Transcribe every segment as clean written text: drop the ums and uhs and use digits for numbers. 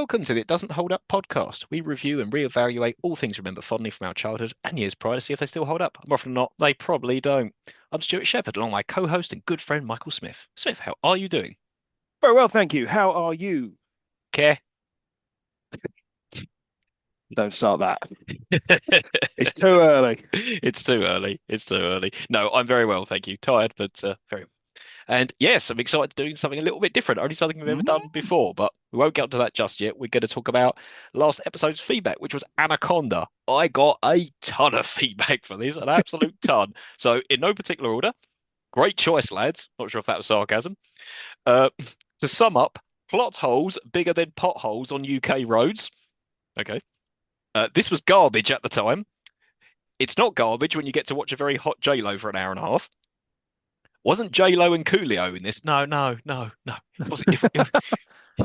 welcome to the It Doesn't Hold Up podcast. We review and reevaluate all things remembered fondly from our childhood and years prior to see if they still hold up. More often than not, they probably don't. I'm Stuart Shepherd, along with my co-host and good friend Michael Smith. Smith, how are you doing? Very well, thank you. How are you? Care? Don't start that. It's too early. It's too early. It's too early. No, I'm very well, thank you. Tired, but very well. And yes, I'm excited to do something a little bit different, only something we've ever done Mm. before, but we won't get onto that just yet. We're going to talk about last episode's feedback, which was Anaconda. I got a ton of feedback for this, an absolute ton. So, in no particular order, great choice, lads. Not sure if that was sarcasm. Uh, to sum up, plot holes bigger than potholes on UK roads. Okay. This was garbage at the time. It's not garbage when you get to watch a very hot J-Lo for an hour and a half. Wasn't J-Lo and Coolio in this? No, no, no, no. Was it?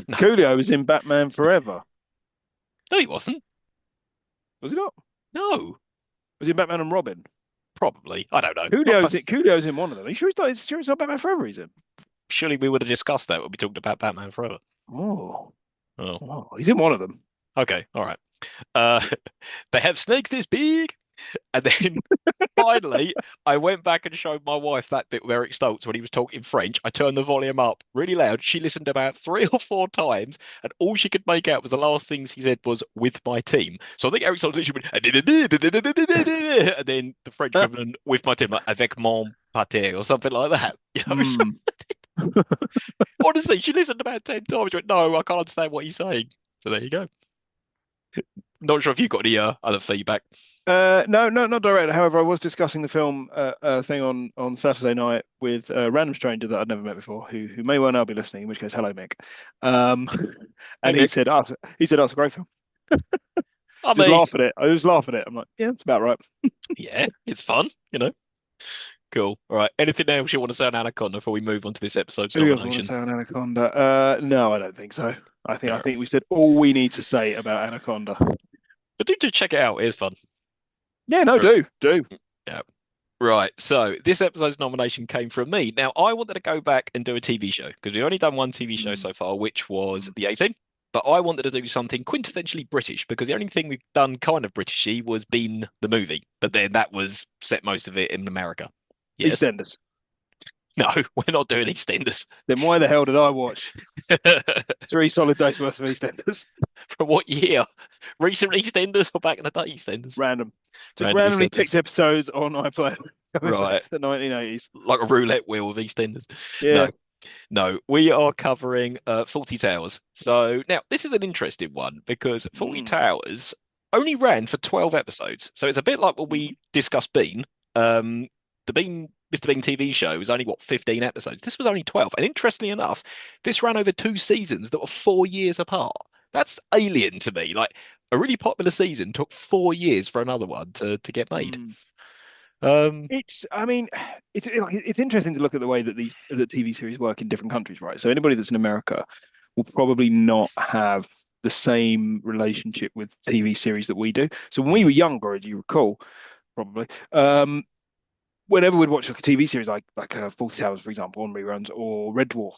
No, Coolio was in Batman Forever. no, he wasn't. Was he not? No, Was he in Batman and Robin? probably. I don't know. Not, Coolio's in one of them. Are you sure he's not Batman Forever he's in? surely we would have discussed that when we talked about Batman Forever. Oh, Oh, he's in one of them. okay, all right. Uh, they have snakes this big, and then finally, I went back and showed my wife that bit with Eric Stoltz when he was talking French. I turned the volume up really loud. She listened about 3 or 4 times, and all she could make out was the last things he said was "with my team." So I think Eric Stoltz literally went, and then the French equivalent "with my team," like "avec mon pâté" or something like that. You know, so, Hmm. honestly, she listened about 10 times. She went, "No, I can't understand what he's saying." So there you go. Not sure if you got any other feedback. No, no, not direct. However, I was discussing the film thing on Saturday night with a random stranger that I'd never met before, who may well now be listening. In which case, hello, Mick. Um, Hey, and Mick. he said, "Oh, it's a great film." I Just mean, laugh at it. I just laugh at it. I'm like, yeah, it's about right. yeah, it's fun. Cool. All right. Anything else you want to say on Anaconda before we move on to this episode's Anything else I want to nomination? say on Anaconda? No, I don't think so. I Fair think we enough. said all we need to say about Anaconda. But do check it out. It's fun. Yeah, no, R- do. Yeah. Right. So this episode's nomination came from me. Now I wanted to go back and do a TV show because we've only done one TV show Mm, so far, which was mm. The A-Team. But I wanted to do something quintessentially British because the only thing we've done kind of Britishy was been the movie. But then that was set most of it in America. Yes. EastEnders. No, we're not doing EastEnders. Then why the hell did I watch 3 solid days worth of EastEnders? From what year? Recent EastEnders or back in the day EastEnders? Random. Just Random randomly EastEnders. picked episodes on iPlayer going back Right. to the 1980s. Like a roulette wheel of EastEnders. Yeah. No, no. We are covering Fawlty Towers. So now this is an interesting one because Fawlty Mm, Towers only ran for 12 episodes. So it's a bit like when mm. we discussed Bean. The Bean Mr. Bean TV show was only what 15 episodes. This was only 12. And interestingly enough, this ran over 2 seasons that were 4 years apart. That's alien to me. Like a really popular season took 4 years for another one to get made. Mm. Um, I mean, it's interesting to look at the way that the TV series work in different countries, right? So anybody that's in America will probably not have the same relationship with TV series that we do. So when we mm, were younger, as you recall, probably, whenever we'd watch like a TV series like Fawlty Towers, for example, on reruns, or Red Dwarf,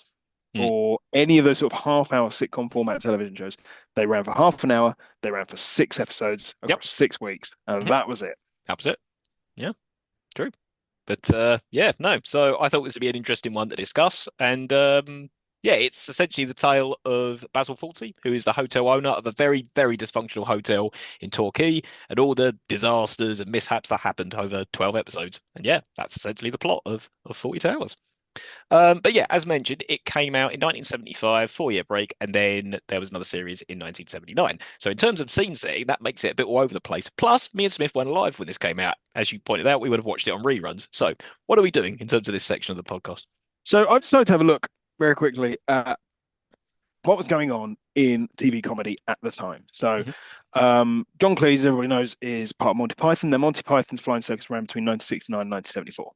mm. or any of those sort of half-hour sitcom format television shows, they ran for half an hour. They ran for 6 episodes Yep, across 6 weeks, and yep, that was it. that was it. Yeah, true. But yeah, no. So I thought this would be an interesting one to discuss. And yeah, it's essentially the tale of Basil Fawlty, who is the hotel owner of a very, very dysfunctional hotel in Torquay, and all the disasters and mishaps that happened over 12 episodes. And yeah, that's essentially the plot of Fawlty Towers. But yeah, as mentioned, it came out in 1975, 4 year break, and then there was another series in 1979. So in terms of scene setting, that makes it a bit all over the place. Plus, me and Smith weren't alive when this came out. As you pointed out, we would have watched it on reruns. So what are we doing in terms of this section of the podcast? So I've decided to have a look very quickly at what was going on in TV comedy at the time. So Hmm. John Cleese, as everybody knows, is part of Monty Python. Then Monty Python's Flying Circus ran between 1969 and 1974.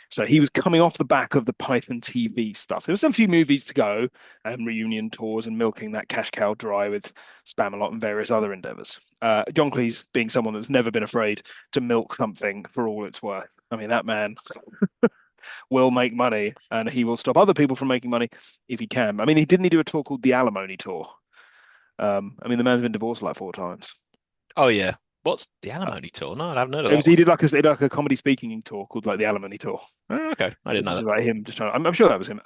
So he was coming off the back of the Python TV stuff. There was a few movies to go and reunion tours and milking that cash cow dry with Spamalot and various other endeavors. John Cleese being someone that's never been afraid to milk something for all it's worth. I mean, that man will make money and he will stop other people from making money if he can. I mean, he didn't he do a tour called the Alimony Tour? I mean, the man's been divorced like 4 times. Oh yeah. What's the Uh, alimony tour? No, I haven't heard of it that was one. he did like a comedy speaking tour called like the Alimony Tour, Oh, okay, I didn't which know is that. like him just trying. I'm sure that was him.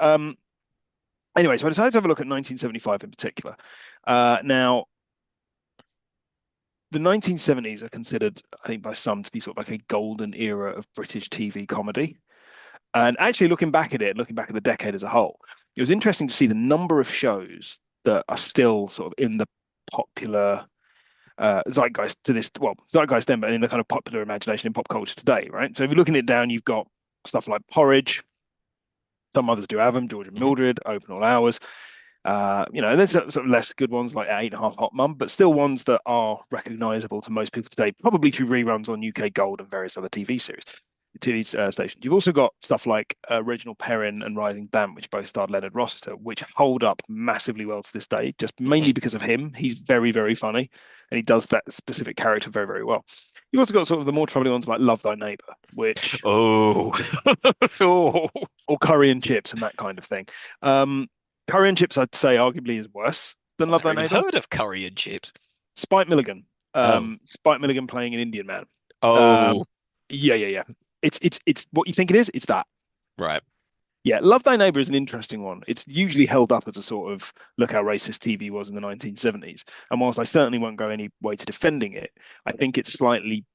Anyway, so I decided to have a look at 1975 in particular. Now, the 1970s are considered, I think, by some to be sort of like a golden era of British TV comedy. And actually, looking back at it, looking back at the decade as a whole, it was interesting to see the number of shows that are still sort of in the popular zeitgeist to this, well, zeitgeist then, but in the kind of popular imagination in pop culture today, right? So if you're looking it down, you've got stuff like Porridge. Some others do have them, George and Hmm. Mildred, Open All Hours. There's sort of less good ones like Eight and a Half Hot Mum, but still ones that are recognizable to most people today, probably through reruns on UK Gold and various other TV series, TV stations. You've also got stuff like Reginald Perrin and Rising Damp, which both starred Leonard Rossiter, which hold up massively well to this day, just Hmm. mainly because of him. He's very, very funny, and he does that specific character very, very well. You've also got sort of the more troubling ones like Love Thy Neighbour, which Oh. Oh. or Curry and Chips and that kind of thing. Um, Curry and Chips, I'd say, arguably is worse than I've Love never Thy even Neighbor. heard of curry and chips. Spike Milligan, Oh. Spike Milligan playing an Indian man. Um, Oh. yeah. It's what you think it is. It's that. Right. Yeah, Love Thy Neighbor is an interesting one. It's usually held up as a sort of look how racist TV was in the 1970s. And whilst I certainly won't go any way to defending it, I think it's slightly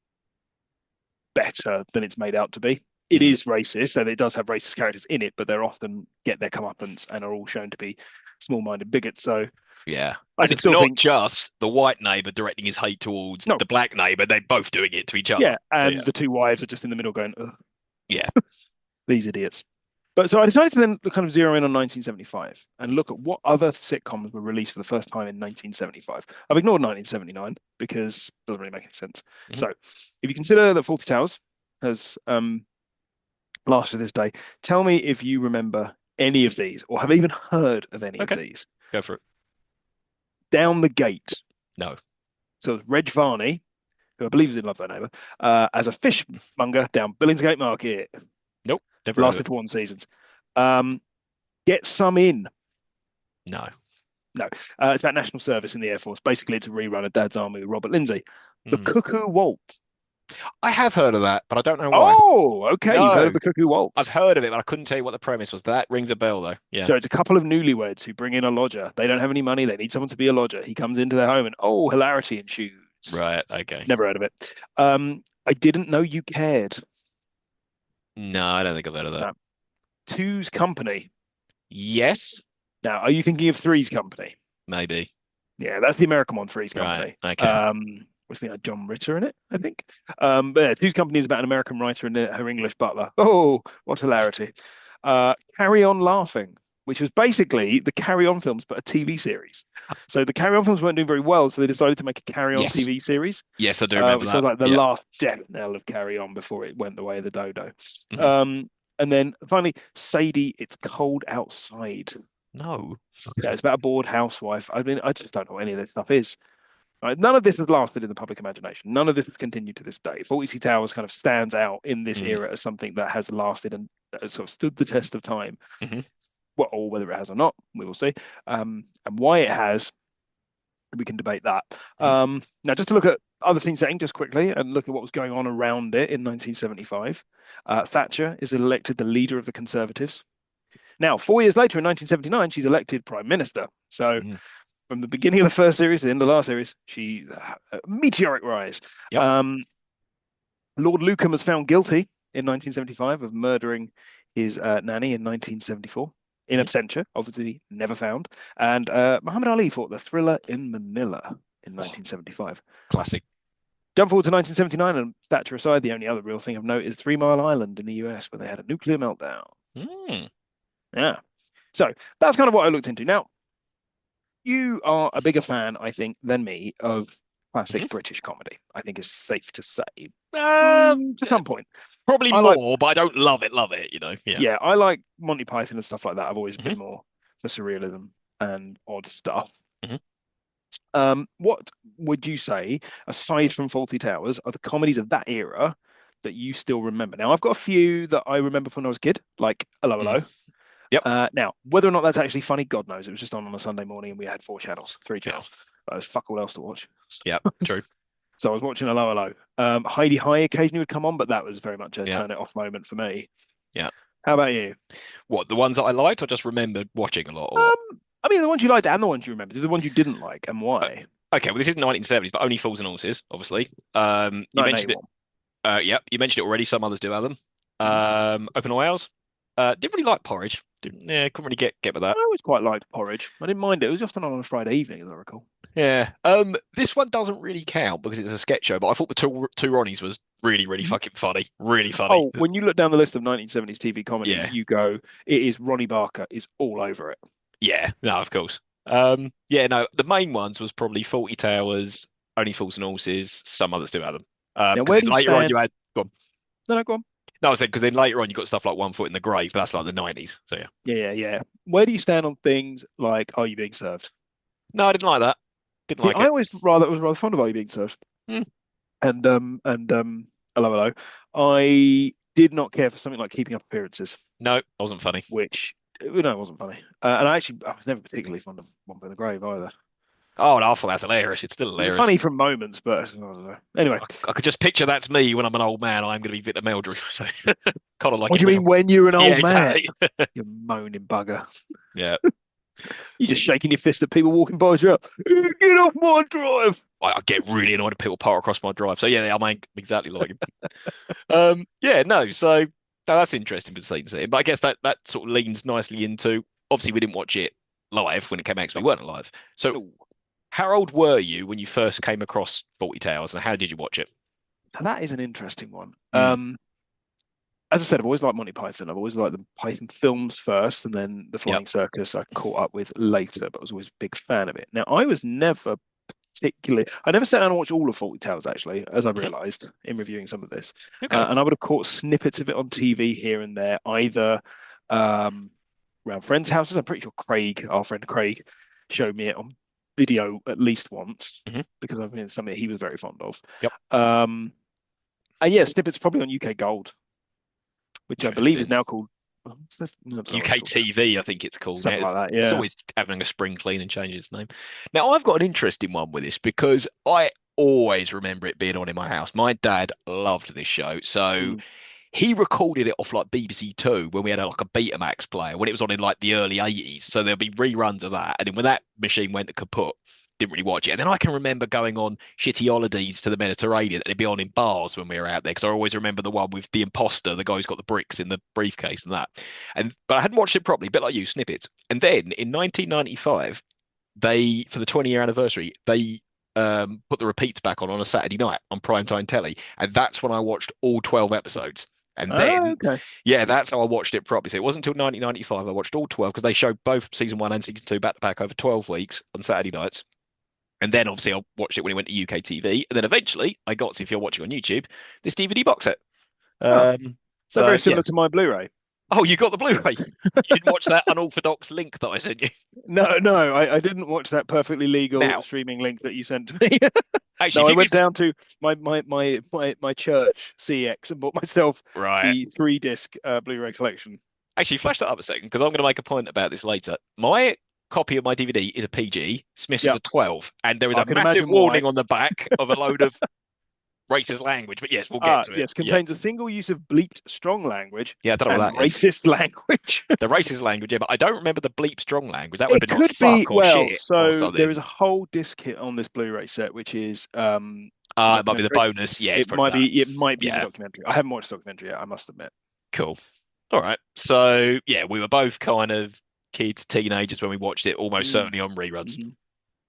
better than it's made out to be. It Mm. is racist, and it does have racist characters in it, but they're often get their comeuppance and are all shown to be small-minded bigots. So Yeah. I And it's still not think just the white neighbor directing his hate towards no, the black neighbor. They're both doing it to each other. yeah, So and yeah. the two wives are just in the middle going, ugh, Yeah. these idiots. But so I decided to then kind of zero in on 1975 and look at what other sitcoms were released for the first time in 1975. I've ignored 1979 because it doesn't really make any sense. Mhm. So if you consider that Fawlty Towers has lasted this day, tell me if you remember any of these or have even heard of any of Okay. these. Go for it. Down the Gate. No. So it's Reg Varney, who I believe is in Love Thy Neighbour, as a fishmonger down Billingsgate Market. Nope. Never heard of it. Lasted for 1 season. Um, Get Some In. No. No, it's about national service in the Air Force. Basically, it's a rerun of Dad's Army with Robert Lindsay. The Mm. Cuckoo Waltz. I have heard of that, but I don't know why. Oh, okay. You've heard of No. the Cuckoo I've Waltz. heard of it, but I couldn't tell you what the premise was. That rings a bell though. Yeah. So it's a couple of newlyweds who bring in a lodger. They don't have any money. They need someone to be a lodger. He comes into their home and oh, hilarity ensues. Right. Okay. Never heard of it. I didn't know you cared. No, I don't think I've heard of that. No. Two's Company. Yes, Now, are you thinking of Three's Company? maybe. Yeah, that's the American one, Three's Right. Company. Okay. Which thing had John Ritter in it, I think. But yeah, Two's Company is about an American writer and her English butler. Oh, what hilarity. Carry On Laughing, which was basically the Carry On films, but a TV series. So the Carry On films weren't doing very well, so they decided to make a Carry On Yes. TV series, Yes, I do remember which that. was like the Yeah. last death knell of Carry On before it went the way of the dodo. Hmm. And then finally, Sadie, It's Cold Outside. No. Yeah, it's about a bored housewife. I mean, I just don't know what any of this stuff is. Right? None of this has lasted in the public imagination. None of this has continued to this day. Fawlty Towers kind of stands out in this Mm. era as something that has lasted and sort of stood the test of time. Hmm. Well, or whether it has or not, we will see. And why it has, we can debate that. Hmm. Now, just to look at other scene setting just quickly and look at what was going on around it in 1975. Thatcher is elected the leader of the Conservatives. Now, 4 years later, in 1979, she's elected prime minister. So Mm. from the beginning of the first series to the end of the last series, she meteoric rise. Yep. Um, Lord Lucan was found guilty in 1975 of murdering his nanny in 1974 in Hmm. absentia, obviously never found. And Muhammad Ali fought the Thriller in Manila in Oh, 1975. classic. Jump forward to 1979, and Thatcher aside, the only other real thing of note is 3 Mile Island in the US, where they had a nuclear meltdown. Mm. Yeah. So that's kind of what I looked into. Now, you are a bigger fan, I think, than me of Hmm. classic British comedy. I think it's safe to say, Uh, to some point. Probably I like, more, but I don't love it. Love it. Yeah. yeah, I like Monty Python and stuff like that. I've always Hmm. been more for surrealism and odd stuff. Hmm. What would you say, aside from Fawlty Towers, are the comedies of that era that you still remember? Now, I've got a few that I remember from when I was a kid, like Hello Mm. Hello. Yep. Now, whether or not that's actually funny, God knows. It was just on a Sunday morning and we had 4 channels, 3 Yeah. channels. but there's fuck all else to watch. Yeah, true. So I was watching Hello Hello. Heidi High occasionally would come on, but that was very much a Yeah, turn it off moment for me. yeah. How about you? What, the ones that I liked, I just remembered watching a lot, or what? I mean, the ones you liked and the ones you remember, the ones you didn't like and Uh, why? Okay, well, this is 1970s, but only Fools and Horses, obviously. You mentioned it. 1981. Yeah, you mentioned it already. Some others do have them. Mhm. Open All Hours. Didn't really like Porridge. Didn't, yeah, couldn't really get with that. I always quite liked Porridge. I didn't mind it. It was often on a Friday evening, as I recall. Yeah. This one doesn't really count because it's a sketch show, but I thought the two Ronnies was really, really Mhm. fucking funny. Really funny. Oh, when you look down the list of 1970s TV comedy, Yeah. you go, it is Ronnie Barker is all over it. Yeah. No, of course. Yeah, no, the main ones was probably Fawlty Towers, Only Fools and Horses, some others do have them. Now, Because where then do you later on stand? you had go on. No, no, go on. No, I said because then later on you got stuff like One Foot in the Grave, but that's like the 90s. So yeah. Yeah, yeah, yeah. Where do you stand on things like Are You Being Served? No, I didn't like that. Didn't See, like I it. always rather was rather fond of Are You Being Served, Hmm. and hello, hello. I did not care for something like Keeping Up Appearances, No, it wasn't funny. which no, it wasn't funny. And I was never particularly fond of One Foot in the Grave either. Oh, no, I thought that's hilarious. It's still It was hilarious. funny from moments, but I don't know. Anyway, I could just picture that's me when I'm an old man. I'm going to be Victor Meldrew. So kind of like what it do you when mean when you're an yeah, old man? exactly. You moaning bugger. Yeah. You're just shaking your fist at people walking by you. Get off my drive. I get really annoyed at people park across my drive. So yeah, I mean exactly like him. Yeah, no. So no, that's interesting for seeing it. But I guess that sort of leans nicely into obviously we didn't watch it live when it came out because we weren't alive. So No. how old were you when you first came across Fawlty Towers, and how did you watch it? Now that is an interesting one. Mm, As I said, I've always liked Monty Python. I've always liked the Python films first, and then the yep. Flying Circus I caught up with later, but I was always a big fan of it. Now, I was never particularly, I never sat down and watched all of Fawlty Towers, actually, as I Mhm. realized in reviewing some of this. Okay. And I would have caught snippets of it on TV here and there, either um, around friends' houses. I'm pretty sure Craig, our friend Craig, showed me it on video at least once Hmm. because I mean, it's something he was very fond of. Yep. Um, and yeah, snippets probably on UK Gold, which I believe is Interesting. now called what's that? No, I don't know what it's UK called now. TV, I think it's called now. Something like that. It's Yeah. always having a spring clean and changing its name. Now, I've got an interesting one with this because I always remember it being on in my house. My dad loved this show. So Mm. he recorded it off like BBC Two when we had like a Betamax player when it was on in like the early 80s. So there'll be reruns of that. And then when that machine went to kaput, didn't really watch it. And then I can remember going on shitty holidays to the Mediterranean and it'd be on in bars when we were out there because I always remember the one with the imposter, the guy who's got the bricks in the briefcase and that. And but I hadn't watched it properly, a bit like you, snippets. And then in 1995, they for the 20-year anniversary, they put the repeats back on a Saturday night on primetime telly, and that's when I watched all 12 episodes. And Oh, then, okay. yeah, that's how I watched it properly. So it wasn't until 1995 I watched all 12 because they showed both season one and season two back to back over 12 weeks on Saturday nights. And then obviously I watched it when it went to UK TV. And then eventually I got, if you're watching on YouTube, this DVD box set. Oh, they're So very yeah. similar to my Blu-ray. Oh, you got the Blu-ray. You didn't watch that unorthodox link that I sent you. No, no, I didn't watch that perfectly legal Now, streaming link that you sent to me. actually, No, if I you could, went down to my church CX and bought myself right. the 3 disc Blu-ray collection. Actually, flash that up a second because I'm going to make a point about this later. My copy of my DVD is a PG, Smith's is Yeah, a 12, and there is I a can massive imagine why. warning on the back of a load of racist language. But yes, we'll get Ah, to it. yes, Yeah. contains a single use of bleeped strong language Yeah, I don't know and what that is. racist language. The racist language, yeah, but I don't remember the bleep strong language. That would It have been like could be, fuck or well, shit or so there is something. a whole disc kit on this Blu-ray set, which is the It might be the documentary. bonus. Yeah, it's probably that. It might be in the Yeah, documentary. I haven't watched the documentary yet, I must admit. cool. All right. So yeah, we were both kind of kids, teenagers when we watched it, almost Mm. certainly on reruns. Mhm.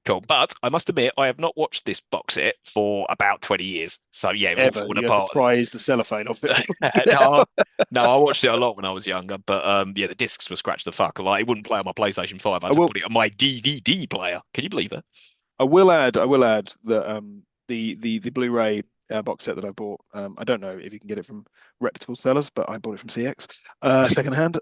Cool. But I must admit, I have not watched this box set for about 20 years. So yeah, it was all Ever. falling You had to apart. prise the cellophane off it before you get it No, out. no, I watched it a lot when I was younger, but yeah, the discs were scratched the fuck. Like it wouldn't play on my PlayStation 5. I I had to will put it on my DVD player. Can you believe that? I will add that the Blu-ray box set that I bought, I don't know if you can get it from reputable sellers, but I bought it from CX, secondhand,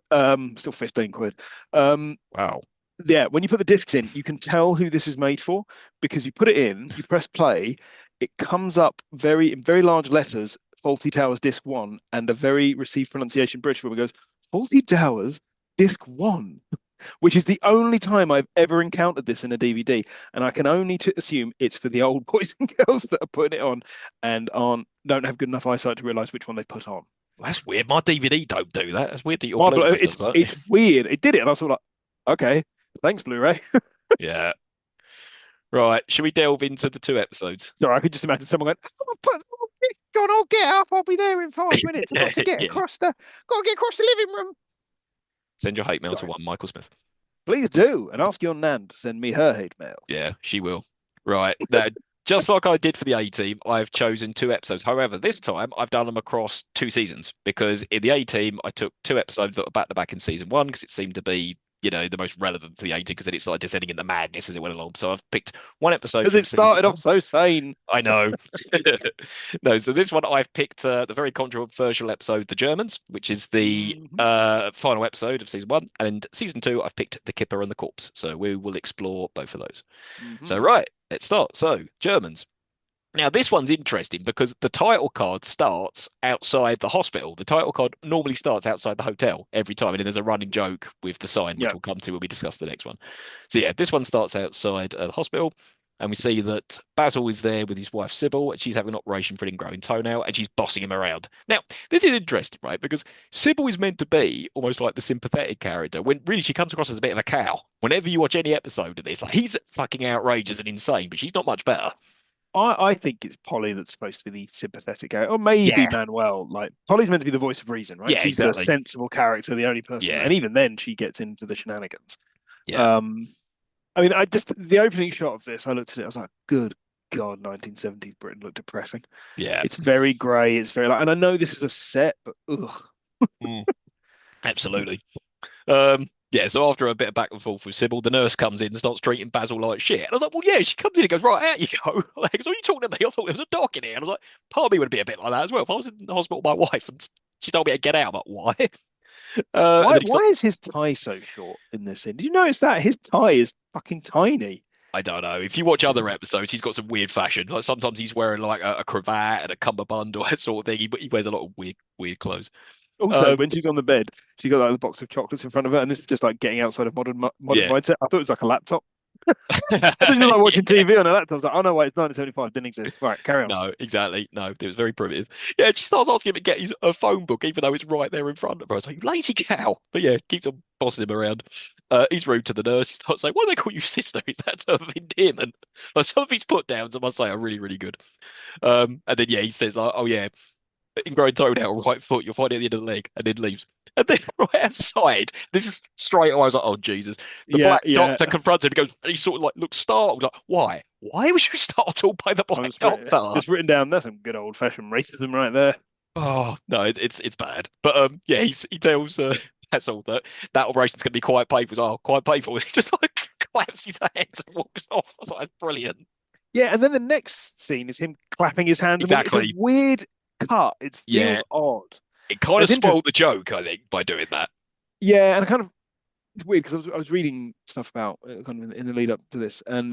still 15 quid. Um, Wow. yeah, when you put the discs in, you can tell who this is made for because you put it in, you press play, it comes up in very large letters, Fawlty Towers Disc One, and a very received pronunciation British woman goes, Fawlty Towers Disc One. which is the only time I've ever encountered this in a DVD. And I can only assume it's for the old boys and girls that are putting it on and aren't don't have good enough eyesight to realize which one they put on. Well, that's weird. My DVD don't do that. That's weird that your My, Blu-ray it's does that. it's weird. It did it, and I was sort of like, okay, thanks, Blu-ray. Yeah. Right. Should we delve into the two episodes? So I could just imagine someone going, "Oh, God, I'll get up. I'll be there in 5 minutes. I've got to get Yeah. across the living room." Send your hate mail to Sorry, one Michael Smith. please do, and ask your nan to send me her hate mail. Yeah, she will. Right. Now, just like I did for the A Team, I've chosen two episodes. However, this time I've done them across two seasons because in the A Team, I took two episodes that were back to back in season one because it seemed to be, the most relevant for the A Team because then it started descending into madness as it went along. So I've picked one episode Because from it season started off one. so sane. I know. No, so this one I've picked the very controversial episode, The Germans, which is the Hmm. final episode of season one. And season two, I've picked The Kipper and the Corpse. So we will explore both of those. So, Hmm. right, let's start. So, Germans. Now, this one's interesting because the title card starts outside the hospital. The title card normally starts outside the hotel every time. And then there's a running joke with the sign, which Yeah. we'll come to when we discuss the next one. So, yeah, this one starts outside the hospital. And we see that Basil is there with his wife Sybil, and she's having an operation for an ingrowing toenail, and she's bossing him around. Now, this is interesting, right? Because Sybil is meant to be almost like the sympathetic character, when really she comes across as a bit of a cow. Whenever you watch any episode of this, like he's fucking outrageous and insane, but she's not much better. I think it's Polly that's supposed to be the sympathetic character, or maybe Yeah, Manuel. Like Polly's meant to be the voice of reason, right? yeah, She's the exactly. sensible character, the only person, Yeah, and even then she gets into the shenanigans. yeah, Um, I mean, I just the opening shot of this, I looked at it, I was like, good God, 1970s Britain looked depressing. yeah. It's very grey, it's very like, and I know this is a set, but ugh. Mm, absolutely. Yeah, so after a bit of back and forth with Sybil, the nurse comes in and starts treating Basil like shit. And I was like, well, yeah, she comes in and goes, right, out you go. Like, so are you talking to me? I thought there was a doc in here. And I was like, part of me would be a bit like that as well. If I was in the hospital with my wife and she told me to get out, I'm like, why? And Why then he's why like, is his tie so short in this scene? Did you notice that? His tie is fucking tiny. I don't know. If you watch other episodes, he's got some weird fashion. Like sometimes he's wearing like a cravat and a cummerbund or that sort of thing. He wears a lot of weird clothes. Also, Um, when she's on the bed, she got like a box of chocolates in front of her, and this is just like getting outside of modern yeah. mindset. I thought it was like a laptop. I thought she was like watching TV on a laptop. I was like, oh no, wait, it's 1975, didn't exist. Right, carry on. No, exactly. No, it was very primitive. Yeah, she starts asking him to get his a phone book, even though it's right there in front of her. I was like, you lazy cow. But yeah, keeps on bossing him around. He's rude to the nurse. He starts saying, why do they call you sister? Is that sort of endearment? Like, some of his put downs, I must say, are really, really good. And then, yeah, he says, like, oh, yeah, ingrown toenail, right foot, you'll find it at the end of the leg, and then leaves. And then right outside, this is straight away, I was like, oh, Jesus. The Yeah, black yeah. doctor confronts him because he sort of like looks startled, like, why? Why was you startled by the I black was doctor? just written down. That's some good old fashioned racism right there. Oh no, it's bad. But yeah, he tells that's all that operation's gonna be quite painful. Oh, quite painful. He just like claps his hands and walks off. I was like, that's brilliant. Yeah, and then the next scene is him clapping his hands and walking. It's a Exactly. weird cut. It Yeah. feels odd. It kind And of it's interesting. spoiled the joke, I think, by doing that. Yeah, and I kind of it's weird because I was reading stuff about kind of in the lead up to this, and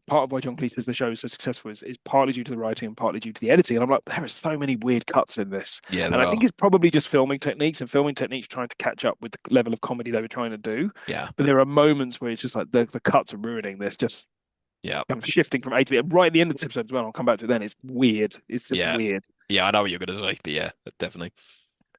part of why John Cleese says the show is so successful is partly due to the writing and partly due to the editing. And I'm like, there are so many weird cuts in this, Yeah, and there I are. think it's probably just filming techniques trying to catch up with the level of comedy they were trying to do. Yeah. But there are moments where it's just like the cuts are ruining this, just Yeah. kind of shifting from A to B. And right at the end of this episode as well, I'll come back to it then. It's weird. It's just Yeah. weird. Yeah, I know what you're gonna say, but yeah, definitely.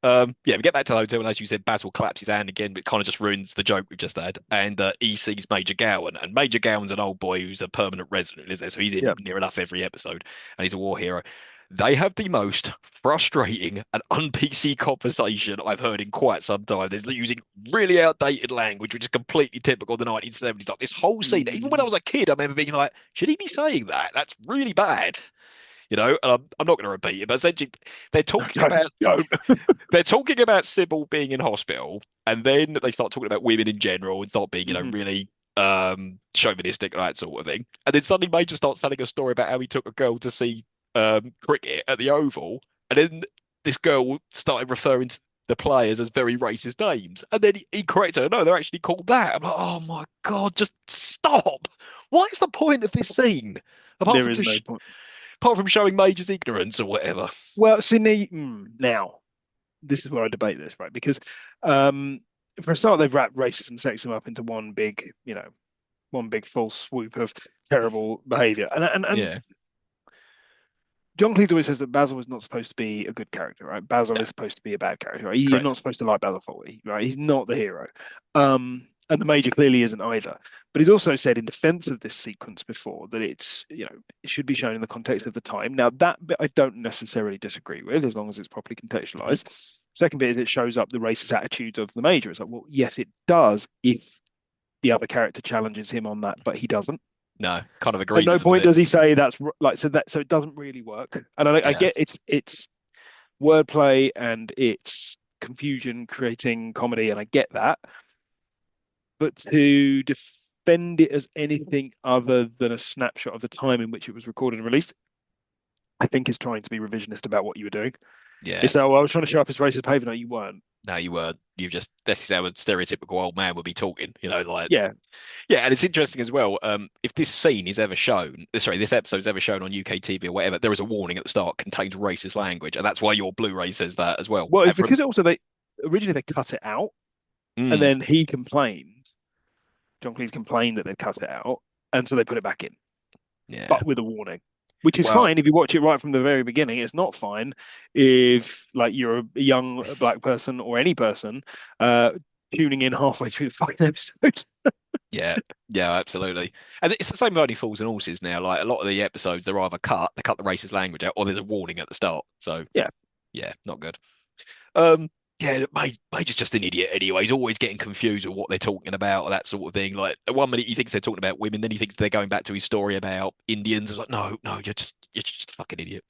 Yeah, we get back to the hotel, and as you said, Basil claps his hand again, but it kind of just ruins the joke we've just had. And he sees Major Gowan, and Major Gowan's an old boy who's a permanent resident, lives there, so he's Yeah. in near enough every episode, and he's a war hero. They have the most frustrating and un-PC conversation I've heard in quite some time. They're using really outdated language, which is completely typical of the 1970s. Like this whole scene, even when I Mm. was a kid, I remember being like, should he be saying that? That's really bad. And I'm not going to repeat it, but essentially they're talking Don't, about don't. they're talking about Sybil being in hospital, and then they start talking about women in general and start being, Mhm. really chauvinistic and that sort of thing. And then suddenly Major starts telling a story about how he took a girl to see cricket at the Oval, and then this girl started referring to the players as very racist names. And then he corrects her, no, they're actually called that. I'm like, oh my God, just stop. What is the point of this scene? Apart There from is no just point. apart from showing Major's ignorance or whatever. Well, Sydney, now this is where I debate this, right? Because um, for a start, they've wrapped racism, sexism up into one big, one big full swoop of terrible behavior. And Yeah. John Cleese always says that Basil is not supposed to be a good character, right? Basil Yeah. is supposed to be a bad character, right? You're Correct. not supposed to like Basil Fawlty, right? He's not the hero. And the Major clearly isn't either. But he's also said in defense of this sequence before that it should be shown in the context of the time. Now, that bit I don't necessarily disagree with, as long as it's properly Hmm. contextualized. Second bit is it shows up the racist attitudes of the Major. It's like, well, yes, it does if the other character challenges him on that, but he doesn't. No, kind of At agrees no with a point bit. does he say so it doesn't really work. And I Yeah. get it's wordplay and it's confusion creating comedy, and I get that. But to defend it as anything other than a snapshot of the time in which it was recorded and released, I think is trying to be revisionist about what you were doing. Yeah. It's like, well, I was trying to show up as racist behavior. No, you weren't. No, you were. You just, this is how a stereotypical old man would be talking, like, Yeah. yeah. And it's interesting as well. If this scene is ever shown, sorry, this episode is ever shown on UK TV or whatever, there is a warning at the start, contains racist language. And that's why your Blu-ray says that as well. Well, it's And from, because also they originally they cut it out, and mm, then he complained. John Cleese complained that they'd cut it out, and so they put it back in, yeah. but with a warning, which is Well, fine if you watch it right from the very beginning. It's not fine if like you're a young black person or any person uh, tuning in halfway through the fucking episode. yeah, yeah, absolutely. And it's the same with Only Fools and Horses now. Like a lot of the episodes, they're either they cut the racist language out, or there's a warning at the start. So Yeah, yeah, not good. Um, yeah, Major's just an idiot anyway. He's always getting confused with what they're talking about or that sort of thing. Like one minute he thinks they're talking about women, then he thinks they're going back to his story about Indians. It's like, no, no, you're just a fucking idiot.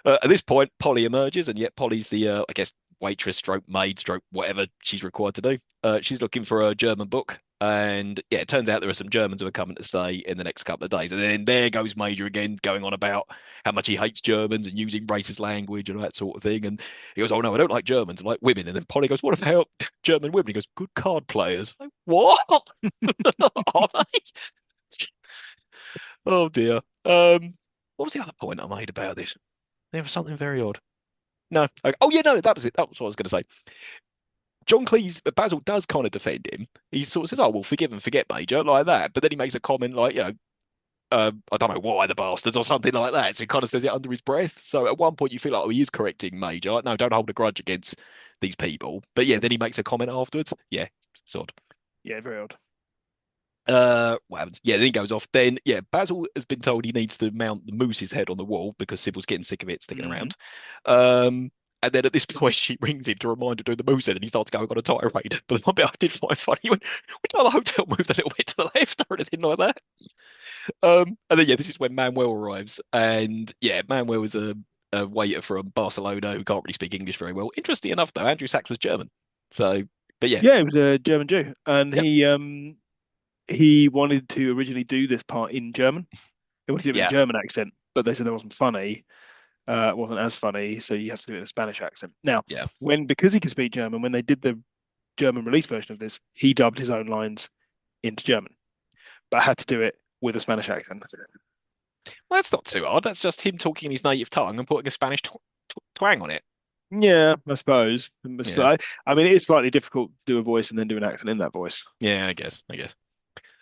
At this point, Polly emerges, and yet Polly's the, I guess, waitress, stroke maid, stroke whatever she's required to do. She's looking for a German book, and yeah, it turns out there are some Germans who are coming to stay in the next couple of days. And then there goes Major again, going on about how much he hates Germans and using racist language and that sort of thing. And he goes, "Oh no, I don't like Germans, I like women." And then Polly goes, "What about German women?" He goes, "Good card players." Like, what? Are they? Oh dear. What was the other point I made about this? There was something very odd. No. Okay. Oh yeah, no, that was it. That was what I was going to say. John Cleese, Basil does kind of defend him. He sort of says, "Oh, well, forgive and forget, Major," like that. But then he makes a comment like, I don't know why the bastards or something like that. So he kind of says it under his breath. So at one point you feel like, oh, he is correcting Major. Like, no, don't hold a grudge against these people. But yeah, then he makes a comment afterwards. Yeah, sort of. yeah, very odd. What happens? Yeah, then he goes off. Then, yeah, Basil has been told he needs to mount the moose's head on the wall because Sybil's getting sick of it sticking Mm-hmm. around. And then at this point, she rings him to remind her to do the moose head, and he starts going on a tirade. But the one bit I did find funny when the hotel moved a little bit to the left or anything like that. And then yeah, this is when Manuel arrives, and yeah, Manuel is a waiter from Barcelona who can't really speak English very well. Interesting enough, though, Andrew Sachs was German. So, but yeah, Yeah, he was a German Jew, and yep, he wanted to originally do this part in German. He wanted to do it with yeah, a German accent, but they said that wasn't funny. It wasn't as funny, so you have to do it in a Spanish accent. Now, yeah. because he could speak German, when they did the German release version of this, he dubbed his own lines into German, but had to do it with a Spanish accent. Well, that's not too hard. That's just him talking in his native tongue and putting a Spanish twang on it. Yeah, I suppose. Yeah, I mean, it is slightly difficult to do a voice and then do an accent in that voice. yeah, I guess.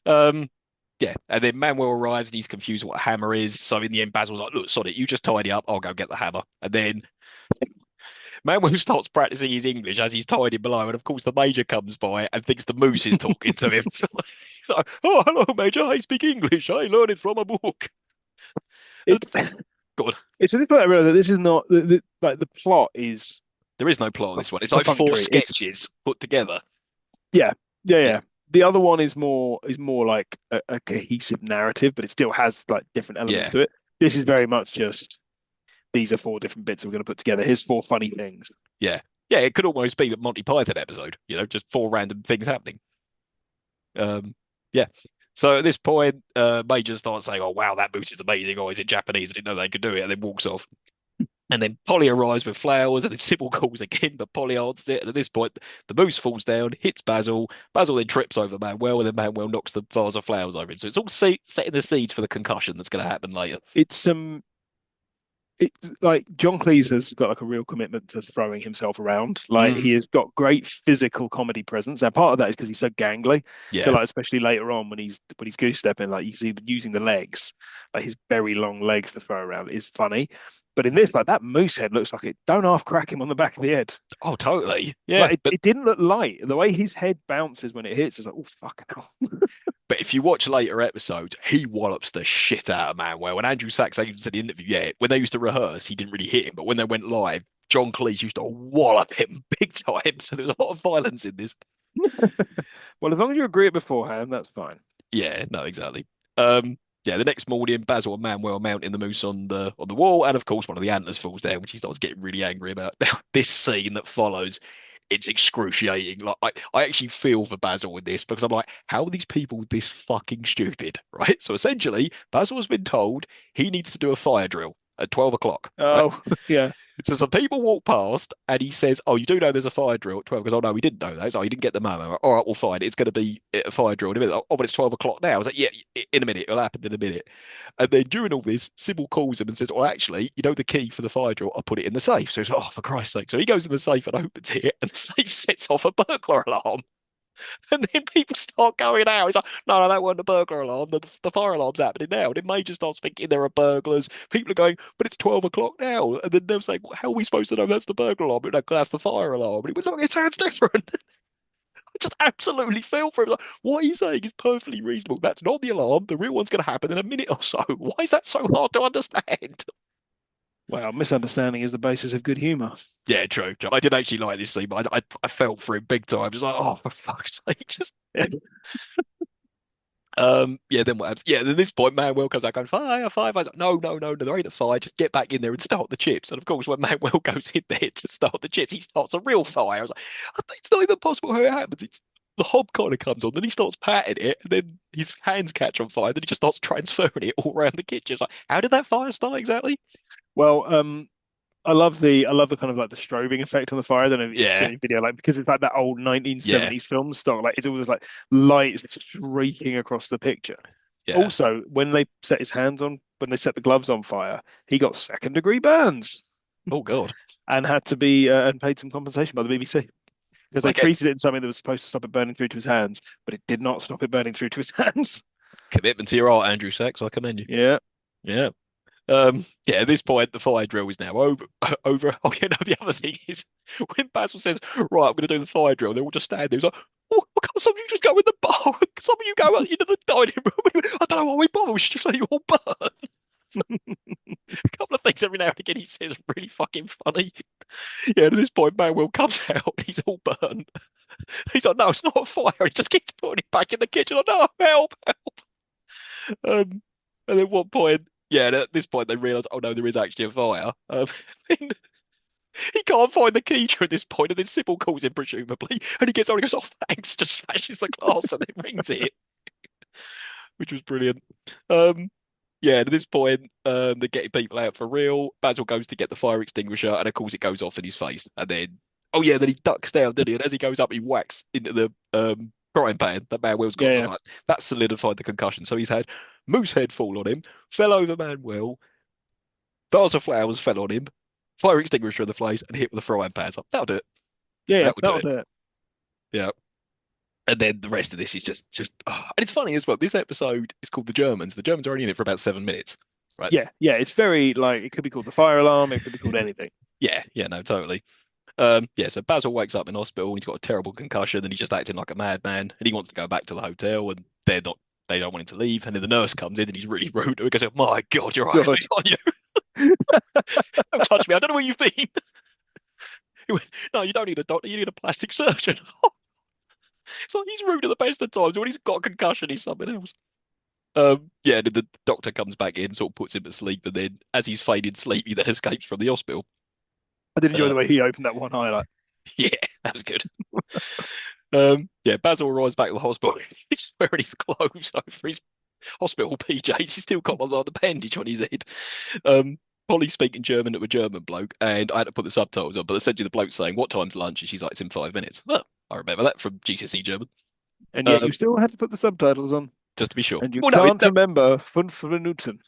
Um, yeah, and then Manuel arrives and he's confused what a hammer is. So in the end, Basil's like, "Look, Sonic, you just tidy up. I'll go get the hammer." And then Manuel starts practicing his English as he's tidying below, and of course the Major comes by and thinks the moose is talking to him. So he's like, "Oh, hello, Major. I speak English. I learned it from a book." It, God, it's at this point I realize that this is not like the plot is there is no plot on this one. It's like four perfunctory. It's sketches put together. yeah, yeah, Yeah, yeah. The other one is more like a cohesive narrative, but it still has like different elements yeah, to it. This is very much just these are four different bits we're going to put together. Here's four funny things. yeah, yeah. It could almost be the Monty Python episode. Just four random things happening. Yeah. So at this point, Major starts saying, "Oh wow, that moose is amazing. Oh, is it Japanese? I didn't know they could do it." And then walks off. And then Polly arrives with flowers, and then Sybil calls again, but Polly answers it. And at this point, the moose falls down, hits Basil. Basil then trips over Manuel, and then Manuel knocks the vase of flowers over him. So it's all setting the seeds for the concussion that's going to happen later. It's it's like John Cleese has got like a real commitment to throwing himself around. Like Mm, he has got great physical comedy presence. And part of that is because he's so gangly. So yeah. like especially later on when he's goose stepping, like you see using the legs, like his very long legs to throw around is funny. But in this, like that moose head looks like it. Don't half crack him on the back of the head. Oh, totally. Yeah. Like it didn't look light. The way his head bounces when it hits is like, oh fucking hell. But if you watch later episodes, he wallops the shit out of Manuel. And Andrew Sachs even said in the interview, yeah, when they used to rehearse, he didn't really hit him. But when they went live, John Cleese used to wallop him big time. So there's a lot of violence in this. Well, as long as you agree it beforehand, that's fine. Yeah, no, exactly. Yeah, the next morning, Basil and Manuel are mounting the moose on the wall, and of course, one of the antlers falls down, which he starts getting really angry about. Now, this scene that follows, it's excruciating. Like, I actually feel for Basil with this because I'm like, how are these people this fucking stupid, right? So essentially, Basil has been told he needs to do a fire drill at 12 o'clock, right? Oh, yeah. So some people walk past and he says, "Oh, you do know there's a fire drill at 12?" Because, "Oh, no, we didn't know that." So, "Oh, you didn't get the memo." All right, well, fine. It's going to be a fire drill in a minute. "Oh, but it's 12 o'clock now." I was like, "Yeah, in a minute. It'll happen in a minute." And then during all this, Sybil calls him and says, "Well, actually, you know the key for the fire drill? I put it in the safe." So he's like, "Oh, for Christ's sake." So he goes in the safe and opens it and the safe sets off a burglar alarm. And then people start going out. It's like, no, no, that wasn't a burglar alarm. The fire alarm's happening now. And then Major starts thinking there are burglars. People are going, but it's 12 o'clock now. And then they're saying, well, how are we supposed to know that's the burglar alarm? No, that's the fire alarm. And he went, look, it sounds different. I just absolutely feel for him. Like, what he's saying is perfectly reasonable. That's not the alarm. The real one's going to happen in a minute or so. Why is that so hard to understand? Well, misunderstanding is the basis of good humor. Yeah, true, true. I did actually like this scene, but I felt for him big time. Just like, oh, for fuck's sake, just Yeah. yeah, then what happens? Yeah, then at this point, Manuel comes out going, fire, fire. I was like, no, no, no, no, there ain't a fire. Just get back in there and start the chips. And of course, when Manuel goes in there to start the chips, he starts a real fire. I was like, it's not even possible how it happens. It's the hob kind of comes on, then he starts patting it, and then his hands catch on fire, then he just starts transferring it all around the kitchen. It's like, how did that fire start exactly? Well, I love the kind of like the strobing effect on the fire. I don't know if you've seen Yeah, any video, like because it's like that old yeah, 1970s film stock. Like it's always like lights streaking across the picture. yeah. Also, when they set the gloves on fire, he got second-degree burns Oh God. and had to be and paid some compensation by the BBC because they Like a treated it in something that was supposed to stop it burning through to his hands, but it did not stop it burning through to his hands. commitment to your art, Andrew Sachs. I commend you. Yeah, Yeah. Yeah, at this point, the fire drill is now over. Over. Oh, yeah, no, the other thing is when Basil says, right, I'm going to do the fire drill, they're all just standing there. He's like, oh, why can't some of you just go in the bar? Some of you go out into the dining room. I don't know why we bother. We should just let you all burn. A couple of things every now and again he says are really fucking funny. Yeah, at this point, Manuel comes out and he's all burned. He's like, no, it's not a fire. He just keeps putting it back in the kitchen. I know, help. Um, and at one point, yeah, and at this point they realise, oh no, there is actually a fire. He can't find the key during this point, and then Sybil calls him presumably, and he gets on and goes, "Oh, thanks!" Just smashes the glass and then rings it, which was brilliant. Um, yeah, and at this point, they're getting people out for real. Basil goes to get the fire extinguisher, and of course, it goes off in his face. And then, oh yeah, then he ducks down, didn't he? And as he goes up, he whacks into the frying pan that Manuel's got. yeah, So yeah. like, that solidified the concussion. So he's had moose head fall on him, fell over Manuel, vase of flowers fell on him, fire extinguisher in the face, and hit with a frying pan. So that'll do it. Yeah, yeah, That would do that'll it. do it. Yeah. And then the rest of this is just, oh. And it's funny as well. This episode is called The Germans. The Germans are only in it for about 7 minutes, right? Yeah, yeah. It's very like it could be called the fire alarm. It could be called anything. Yeah, yeah, no, totally. Yeah, so Basil wakes up in hospital and he's got a terrible concussion and he's just acting like a madman and he wants to go back to the hotel and they don't want him to leave. And then the nurse comes in and he's really rude. He goes, my God, you're right. God. On you. Don't touch me. I don't know where you've been. He went, no, you don't need a doctor. You need a plastic surgeon. So he's rude at the best of times. When he's got a concussion, he's something else. Yeah, then the doctor comes back in, sort of puts him to sleep, and then as he's fading sleep, he then escapes from the hospital. I did enjoy Uh, the way he opened that one eye. Like, yeah, that was good. Yeah, Basil arrives back at the hospital. He's wearing his clothes over his hospital PJs. He's still got the bandage on his head. Polly's speaking German to a German bloke, and I had to put the subtitles on, but essentially the bloke's saying, "What time's lunch?" And she's like, "It's in 5 minutes." Well, I remember that from GCSE German. and yet you Um, still had to put the subtitles on, just to be sure. and you Well, no, can't remember 5 Minuten.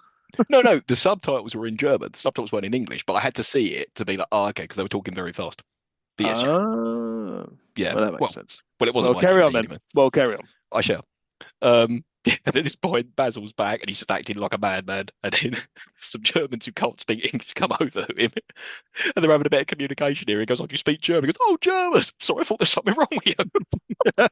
No, no, the subtitles were in German. The subtitles weren't in English, but I had to see it to be like, oh, okay, because they were talking very fast. But yes, yeah, Ah, yeah. well, that makes Well, sense. well, it wasn't Well, my carry on DVD then. anyway. Well, carry on. I shall. At this point, Basil's back and he's just acting like a madman. And then some Germans who can't speak English come over to him and they're having a bit of communication here. He goes, oh, do you speak German? He goes, oh, German. Sorry, I thought there's something wrong with you.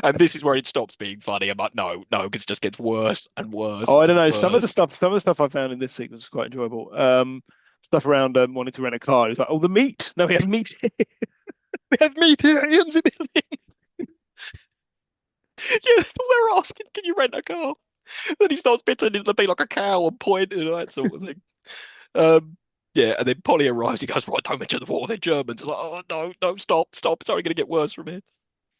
And this is where it stops being funny. I'm like, no, no, because it just gets worse and worse Oh, I don't and know. worse. Some of the stuff I found in this sequence was quite enjoyable. Stuff around wanting to rent a car. It's like, oh, the meat. No, we have meat here. We have meat here in the building. Yeah, we're asking, can you rent a car? Then he starts pretending to be like a cow and pointing and all that sort of thing. Um, yeah, and then Polly arrives. He goes, right, don't mention the war. They're Germans. I'm like, oh, no, no, stop, stop. It's only going to get worse from here.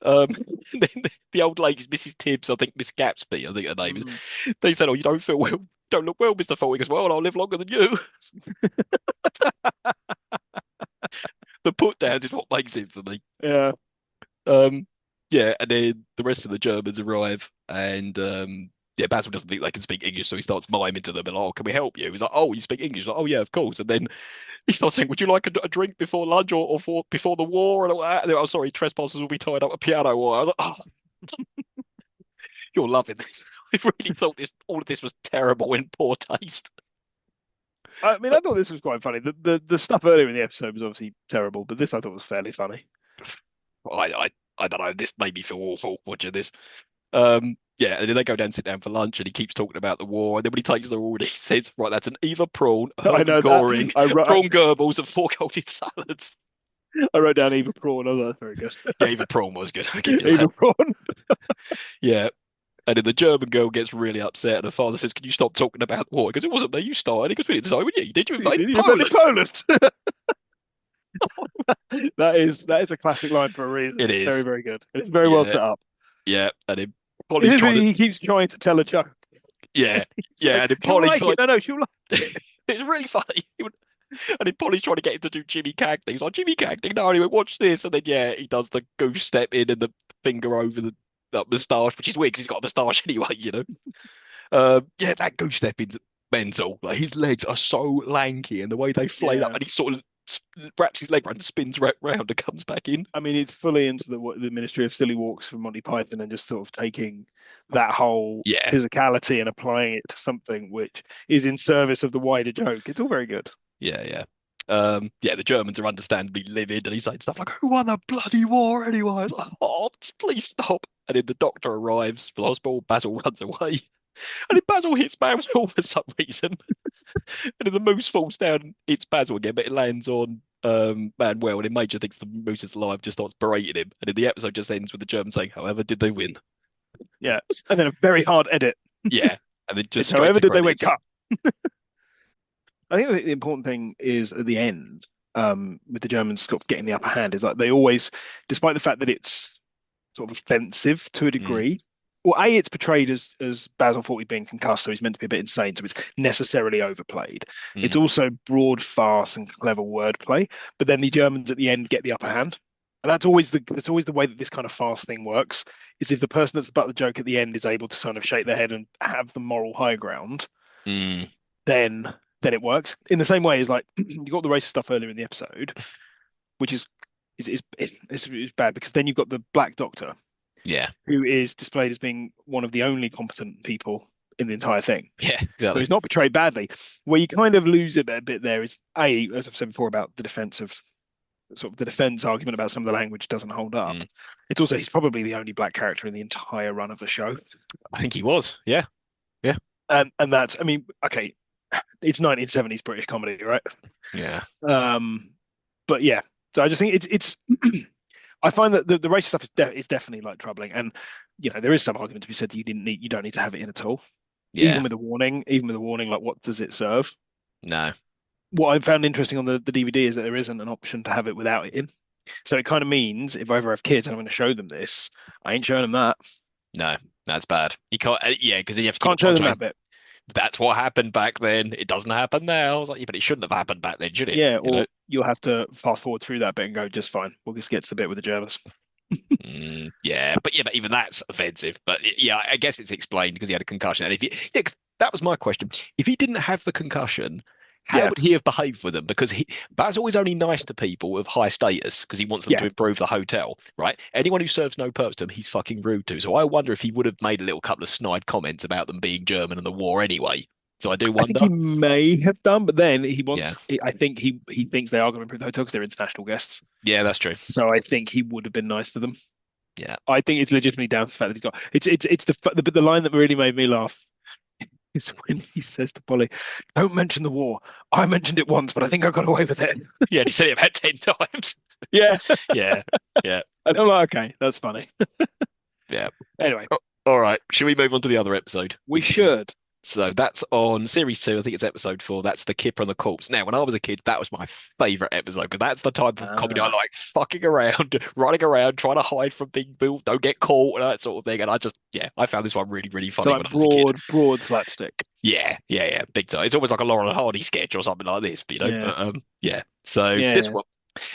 And then the old lady, Mrs. Tibbs, I think Miss Gatsby, I think her name is. Mm. They said, oh, you don't feel well. Don't look well, Mr. Fawlty. He goes, well, I'll live longer than you. The put downs is what makes it for me. Yeah. Um, yeah, and then the rest of the Germans arrive, and yeah, Basil doesn't think they can speak English, so he starts miming to them and, oh, can we help you? He's like, oh, you speak English? Like, oh, yeah, of course. And then he starts saying, would you like a drink before lunch or for before the war and all that? And they're, oh, sorry, trespassers will be tied up a piano wire. I was like, oh, you're loving this. I really thought this all of this was terrible in poor taste. I mean, I But thought this was quite funny. The stuff earlier in the episode was obviously terrible, but this I thought was fairly funny. I don't know. This made me feel awful watching this. Yeah, and then they go down and sit down for lunch, and he keeps talking about the war. And then when he takes the order, he says, "Right, that's an Eva prawn, a I Herman know that. Goring, I wrote prawn Goebbels, and four golden salads." I wrote down Eva Prawn. I was like, that's very good. Yeah, Eva prawn was good. I give you Eva that. Prawn. Yeah. And then the German girl gets really upset, and her father says, "Can you stop talking about the war?" Because it wasn't me. You started. He goes, "We didn't decide with you. Did you invade You invented Poland?" Poland. That is a classic line for a reason. It It's very, is. very good. It's very well Yeah, set up. yeah. And then It Polly's is trying really, to, he keeps trying to tell a joke. yeah, He's yeah. like, And then she'll Polly's like it. like, No, no, she'll like it's really funny. And then Polly's trying to get him to do Jimmy Cagney. He's like, Jimmy Cagney, no, anyway, watch this. And then, yeah, he does the goose step in and the finger over the that moustache, which is weird because he's got a moustache anyway, you know. Yeah, that goose step is mental. Like his legs are so lanky and the way they flayed up, Yeah. and he sort of wraps his leg around and spins round and comes back in. I mean, it's fully into the Ministry of Silly Walks from Monty Python and just sort of taking that whole Yeah, physicality and applying it to something which is in service of the wider joke. It's all very good. yeah, yeah. Yeah, the Germans are understandably livid, and he's saying stuff like, "Who won the bloody war anyway?" Like, oh, please stop. And then the doctor arrives for the hospital. Basil runs away, and then Basil hits Manuel for some reason. And then the moose falls down, hits Basil again, but it lands on Manuel, and then Major thinks the moose is alive, just starts berating him. And then the episode just ends with the Germans saying, "However, did they win?" Yeah. And then a very hard edit. Yeah, and then just It's straight however to did they win credits. cut. I think the important thing is at the end, with the Germans sort of getting the upper hand, is like they always, despite the fact that it's sort of offensive to a Mm, degree. Well, A, it's portrayed as Basil Fawlty being concussed, so he's meant to be a bit insane, so it's necessarily overplayed. It's mm, also broad farce and clever wordplay, but then the Germans at the end get the upper hand. And that's always the way that this kind of farce thing works, is if the person that's about the joke at the end is able to sort of shake their head and have the moral high ground, mm, then then it works. In the same way as like you got the racist stuff earlier in the episode, which is bad because then you've got the Black Doctor, yeah, who is displayed as being one of the only competent people in the entire thing. yeah, So exactly. he's not portrayed badly. Where you kind of lose it a bit there is A, as I've said before about the defense of sort of the defense argument about some of the language doesn't hold up. Mm. It's also he's probably the only black character in the entire run of the show. I think he was. Yeah, yeah, And that's I mean, okay, it's 1970s British comedy, right? yeah, Um, but yeah. So I just think it's I find that the race stuff is definitely like troubling, and there is some argument to be said that you don't need to have it in at all, yeah. even with a warning, like what does it serve? No, What I found interesting on the DVD is that there isn't an option to have it without it in, so it kind of means if I ever have kids and I'm going to show them this, I ain't showing them that. no, that's bad. You can't. Yeah, because you have to keep Can't show them that apologizing. bit. That's what happened back then. It doesn't happen now. I was like, yeah, but it shouldn't have happened back then, should it? Yeah, You know? or you'll have to fast forward through that bit and go just fine. We'll just get to the bit with the Germans. Yeah, but even that's offensive. But yeah, I guess it's explained because he had a concussion. And if you, yeah, 'cause that was my question. If he didn't have the concussion, how Yeah, would he have behaved with them? Because Basil is only nice to people of high status because he wants them to yeah. improve the hotel, right? Anyone who serves no purpose to him, he's fucking rude to. So I wonder if he would have made a little couple of snide comments about them being German and the war anyway. So I do I think wonder. he may have done, but then Yeah, I think he thinks they are going to improve the hotel because they're international guests. yeah, that's true. So I think he would have been nice to them. Yeah, I think it's legitimately down to the fact that he's got it's the line that really made me laugh is when he says to Polly, "Don't mention the war. I mentioned it once, but I think I got away with it." yeah. And he said it about 10 times. Yeah, Yeah, yeah, and I'm like, okay, that's funny. yeah. Anyway, All right. Should we move on to the other episode, we which is should. so that's on series two. I think it's episode four. That's the Kipper and the Corpse. Now, when I was a kid, that was my favorite episode because that's the type of comedy I Ah. like. Fucking around, running around, trying to hide from people, don't get caught, and that sort of thing. And I just, yeah, I found this one really, really So funny when like I was a kid. broad slapstick. Yeah, yeah, yeah, big time. It's almost like a Laurel and Hardy sketch or something like this, Yeah, But yeah. So yeah, yeah.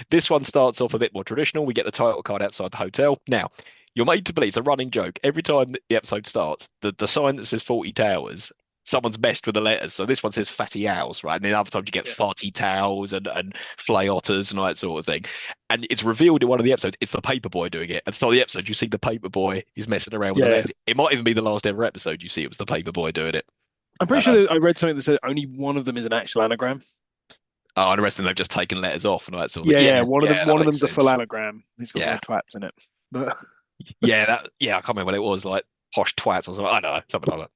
this one starts off a bit more traditional. We get the title card outside the hotel. Now, you're made to believe it's a running joke. Every time the episode starts, the sign that says Fawlty Towers, someone's messed with the letters. So this one says Fatty Owls, right? And then other times you get Yeah. Farty Towels and Flay Otters and all that sort of thing. And it's revealed in one of the episodes, it's the paperboy doing it. At the start of the episode, you see the paperboy is messing around with the Yeah. letters. It might even be the last ever episode you see it was the paperboy doing it. I'm pretty Um, sure that I read something that said only one of them is an actual anagram. oh, and the rest of them they've just taken letters off and all that sort of Yeah, thing. yeah. Yeah, yeah, that One of makes them's a full sense. anagram. He's got Yeah. weird twats in it. But Yeah, I can't remember what it was, like posh twats or something. I don't know, something like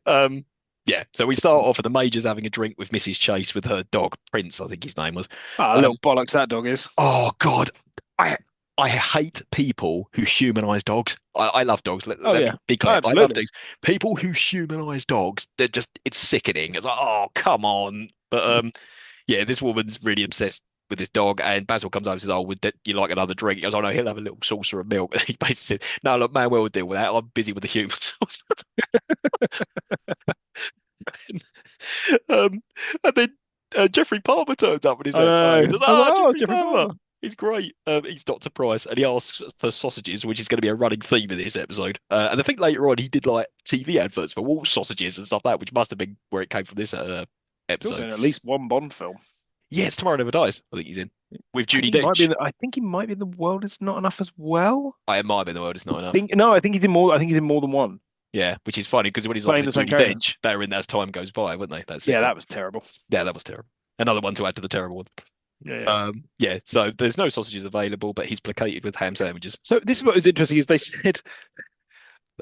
that. Yeah, so we start off with the Major's having a drink with Mrs. Chase with her dog, Prince, I think his name was. ah, Um, little bollocks that dog is. oh God, I I hate people who humanize dogs. I love dogs. Oh Let me yeah, be oh, clear. I love absolutely. dogs. People who humanize dogs, they're just it's sickening. It's like, oh, come on. But yeah, this woman's really obsessed with this dog, and Basil comes over and says, "Oh, would you like another drink?" He goes, "Oh no, he'll have a little saucer of milk." And he basically said, "No, look, man, we'll deal with that. I'm busy with the humans." Um, and then Jeffrey Palmer turns up in his I know. episode. It's like, I was like, ah, oh, Jeffrey Jeffrey Palmer. Palmer. He's great. He's Dr. Price, and he asks for sausages, which is going to be a running theme in this episode. And I think later on he did like TV adverts for Wolf sausages and stuff like that, which must have been where it came from this He's also episode. in at least one Bond film. Yes, Tomorrow Never Dies. I think he's in with Judi Dench. I think he might be in The World Is Not Enough as well. I admire him in the world. It's not enough. Think no, I think he's in more. I think he's in more than one. Yeah, which is funny because when he's Playing opposite the same Judi character. Dench, they were in that as time goes by, weren't they? That Yeah, sitcom. that was terrible. Yeah, that was terrible. Another one to add to the terrible one. Yeah, yeah. Yeah, so there's no sausages available, but he's placated with ham sandwiches. So this is what was interesting is they said,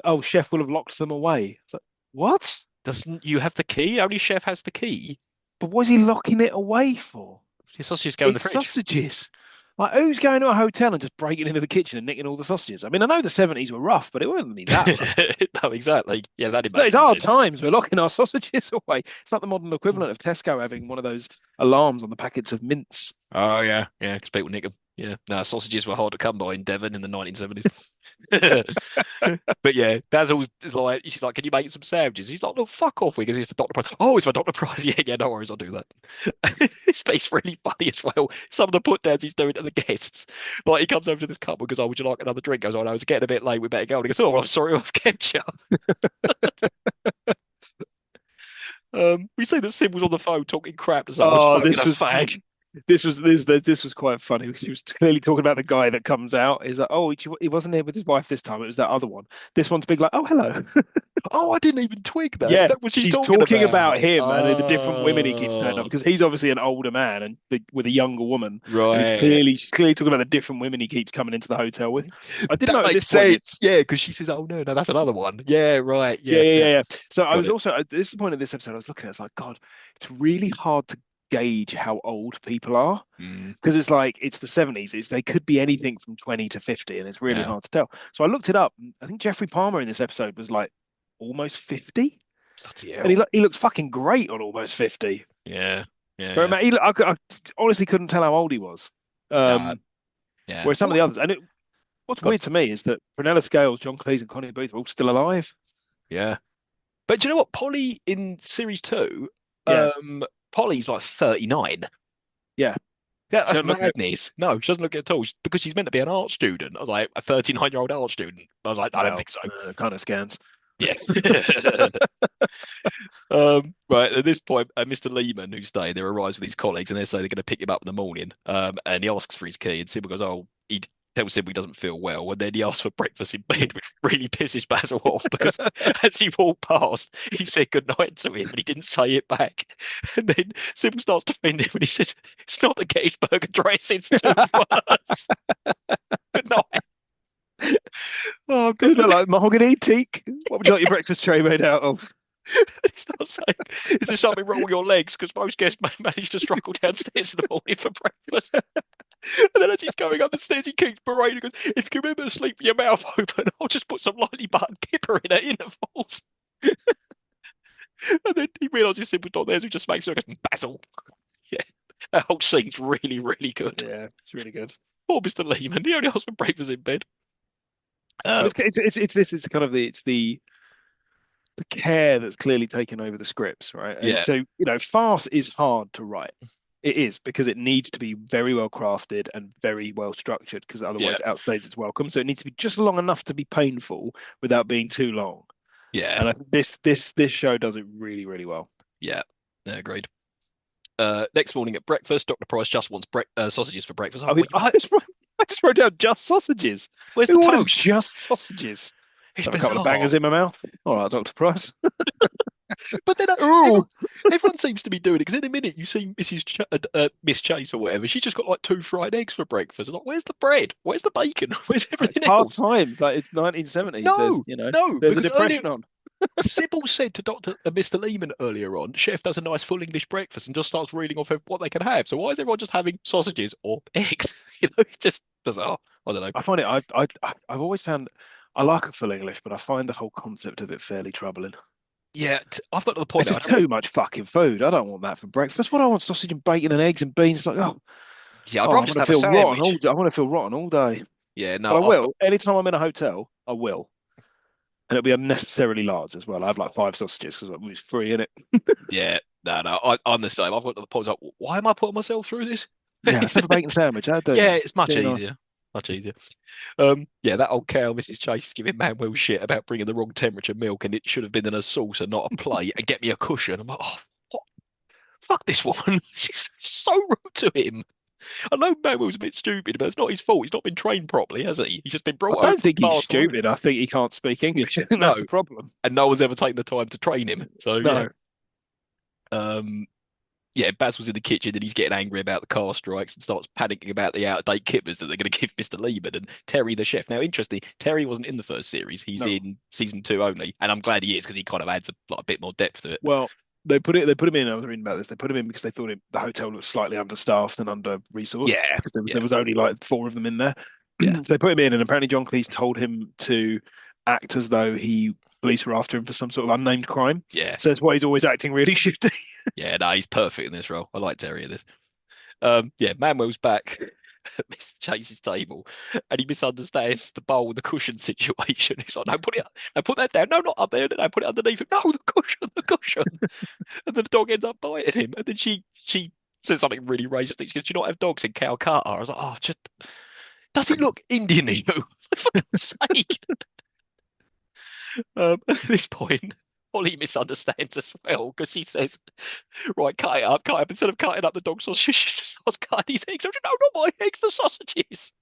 "Oh, chef will have locked them away." It's like, what? Doesn't you have the key? Only chef has the key. But what's he locking it away for? Your sausages go in the It's fridge. sausages. Like, who's going to a hotel and just breaking into the kitchen and nicking all the sausages? I mean, I know the 70s were rough, but it wouldn't be that rough. No, exactly. Yeah, that Look, it's makes hard sense. times. We're locking our sausages away. It's like the modern equivalent of Tesco having one of those alarms on the packets of mints. Oh yeah, yeah, because people nick them. Yeah, no, sausages were hard to come by in Devon in the 1970s. But yeah, Basil is like, she's like, "Can you make some sandwiches?" He's like, "No, fuck off," because it's for Dr. Price. Oh, it's for Dr. Price. Yeah, yeah, no worries, I'll do that. This space really funny as well. Some of the put downs he's doing to the guests. Like he comes over to this couple and goes, "Oh, would you like another drink?" Goes, "Oh, no, it's getting a bit late. We better go." And he goes, "Oh, well, I'm sorry, I've kept you." We see that Sim was on the phone talking crap to someone, Oh, smoking a fag. this was quite funny because he was clearly talking about the guy that comes out. He's like, oh, he wasn't here with his wife this time. It was that other one. This one's big, like, oh, hello. Oh, I didn't even twig that. Is Yeah, that what she's she's talking talking about about? him and the different women he keeps turning up Oh, because he's obviously an older man and with a younger woman, and right. she's clearly talking about the different women he keeps coming into the hotel with. I did That note at makes this point. sense. Yeah, because she says, "Oh no, no, that's another one." Yeah, right. Yeah, Yeah, yeah, yeah. yeah, yeah. So I Got was it. also at this point in this episode, I was looking at it, it's like, God, it's really hard to gauge how old people are Mm, because it's like it's the 70s. They could be anything from 20 to 50, and it's really yeah. hard to tell. So I looked it up. And I think Jeffrey Palmer in this episode was like almost 50, Bloody and hell. he looked fucking great on almost 50. Yeah, yeah, But yeah. man, I honestly couldn't tell how old he was. Nah, Um, yeah. whereas some of What? the others, and what's God, weird to me is that Prunella Scales, John Cleese, and Connie Booth are all still alive. yeah. But do you know what? Polly in series two, Yeah, Polly's like 39. yeah. Yeah, She that's don't look it. madness. No, she doesn't look it at all. Because she's meant to be an art student, like a 39-year-old art student. I was like, I don't Well, think so. kind of scans. Yeah. Right at this point, Mr. Lehman, who's staying there, arrives with his colleagues, and they say they're going to pick him up in the morning. And he asks for his key, and Sybil goes, "Oh." He tells Sybil he doesn't feel well, and then he asks for breakfast in bed, which really pisses Basil off because as he walked past, he said good night to him, and he didn't say it back. And then Sybil starts to defend him, and he says, "It's not the Gettysburg Address; it's two words. Good night." Oh Does it God! look like mahogany teak? What would you like your breakfast tray made out of? He starts saying, "Is there something wrong with your legs?" Because most guests may manage to struggle downstairs in the morning for breakfast. And then as he's going up the stairs, he keeps berating. Goes, "If you can remember to sleep with your mouth open, I'll just put some lightly buttered kipper in at intervals." And then he realizes Simple's not there, so he just makes her go, "Basil." Yeah, that whole scene's really, really good. Yeah, it's really good. Poor Mr. Lehman. He only asked for breakfast in bed. But Uh, it's this is kind of the care that's clearly taken over the scripts, right? And yeah, so, farce is hard to write. It is because it needs to be very well crafted and very well structured because yeah, otherwise it outstays its welcome. So it needs to be just long enough to be painful without being too long. yeah, And I think this show does it really, really well. yeah. Yeah, agreed. Next morning at breakfast, Dr. Price just wants sausages for breakfast. Oh, I mean, well, you might. I just wrote down just sausages. Where's the Who orders toast? just sausages? It's Have a couple of bizarre. bangers in my mouth. All right, Dr. Price. But then Ooh, everyone seems to be doing it because in a minute you see Miss Chase or whatever. She's just got like two fried eggs for breakfast. I'm like, where's the bread? Where's the bacon? Where's it's everything hard else? times. Like it's 1970s. No, no, There's a because earlier depression on. Sybil said to Doctor Mr. Lehman earlier on, Chef does a nice full English breakfast and just starts reading off what they can have. So why is everyone just having sausages or eggs? It's just bizarre. I don't know. I find it. I've always found I like a full English, but I find the whole concept of it fairly troubling. Yeah, I've got to the point It's now. I just don't want. too much fucking food. I don't want that for breakfast. What do I want? Sausage and bacon and eggs and beans. It's like, Yeah, I'd oh, rather I'm just gonna have a feel rotten all sandwich. day. I want to feel rotten all day. Yeah, But no, I I've got. will. Anytime I'm in a hotel, I will. And it'll be unnecessarily large as well. I have like five sausages because it's free in it. Yeah, no. I'm the same. I've got to the point like, why am I putting myself through this? Yeah, let's have a bacon sandwich. That'd Yeah, do. it's much Be nice. easier. Much easier. Yeah, that old cow, Mrs. Chase, is giving Manuel shit about bringing the wrong temperature milk, and it should have been in a saucer, not a plate, and get me a cushion. I'm like, oh, what? Fuck this woman. She's so rude to him. I know Manuel's a bit stupid, but it's not his fault. He's not been trained properly, has he? He's just been I brought over don't from think he's far away. stupid. I think he can't speak English. I think that's No, the problem. and no one's ever taken the time to train him. So yeah. No. Um, yeah, Baz was in the kitchen and he's getting angry about the car strikes and starts panicking about the out-of-date kippers that they're going to give Mr. Lehman and Terry the chef. Now, interestingly, Terry wasn't in the first series. He's No. in season two only, and I'm glad he is because he kind of adds a bit more depth to it. Well, they put him in. I was reading about this. They put him in because they thought the hotel looked slightly understaffed and under resourced Yeah, because there yeah, was only like four of them in there. yeah, So they put him in, and apparently John Cleese told him to act as though police were after him for some sort of unnamed crime. yeah, So that's why he's always acting really shifty. yeah. No, he's perfect in this role. I like Terry in this. Yeah, Manuel's back at Mr. Chase's table, and he misunderstands the bowl and the cushion situation. He's like, "No, put it, no, put that down. No, not up there. No, put it underneath him. No, the cushion, the cushion." And then the dog ends up biting him, and then she says something really racist. She goes, "Do you not have dogs in Calcutta?" I was like, "Oh, just does he look Indian, you? For God's sake." At this point, Holly misunderstands as well because he says, "Right, cut it up, cut it up." Instead of cutting up the dog sausage, she just starts cutting his eggs. I said, "No, not my eggs, the sausages."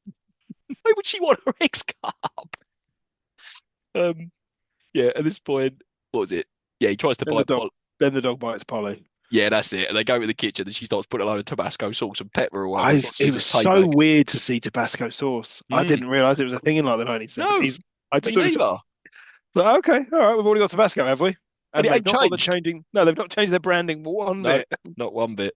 Why would she want her eggs cut up? Um, yeah, at this point, what was it? Yeah, he tries to Then buy the dog, Polly. then the dog bites Polly. Yeah, that's it. And they go to the kitchen and she starts putting a load of Tabasco sauce and pepper all over the It sausages was and take so back. weird to see Tabasco sauce. I Mm, didn't realize it was a thing in like the no, 1970s. I just me thought it was neither. like, okay, all right, we've already got Tabasco, have we? And And it they've ain't not bothered changed. changing. No, they've not changed their branding one No, bit. not one bit.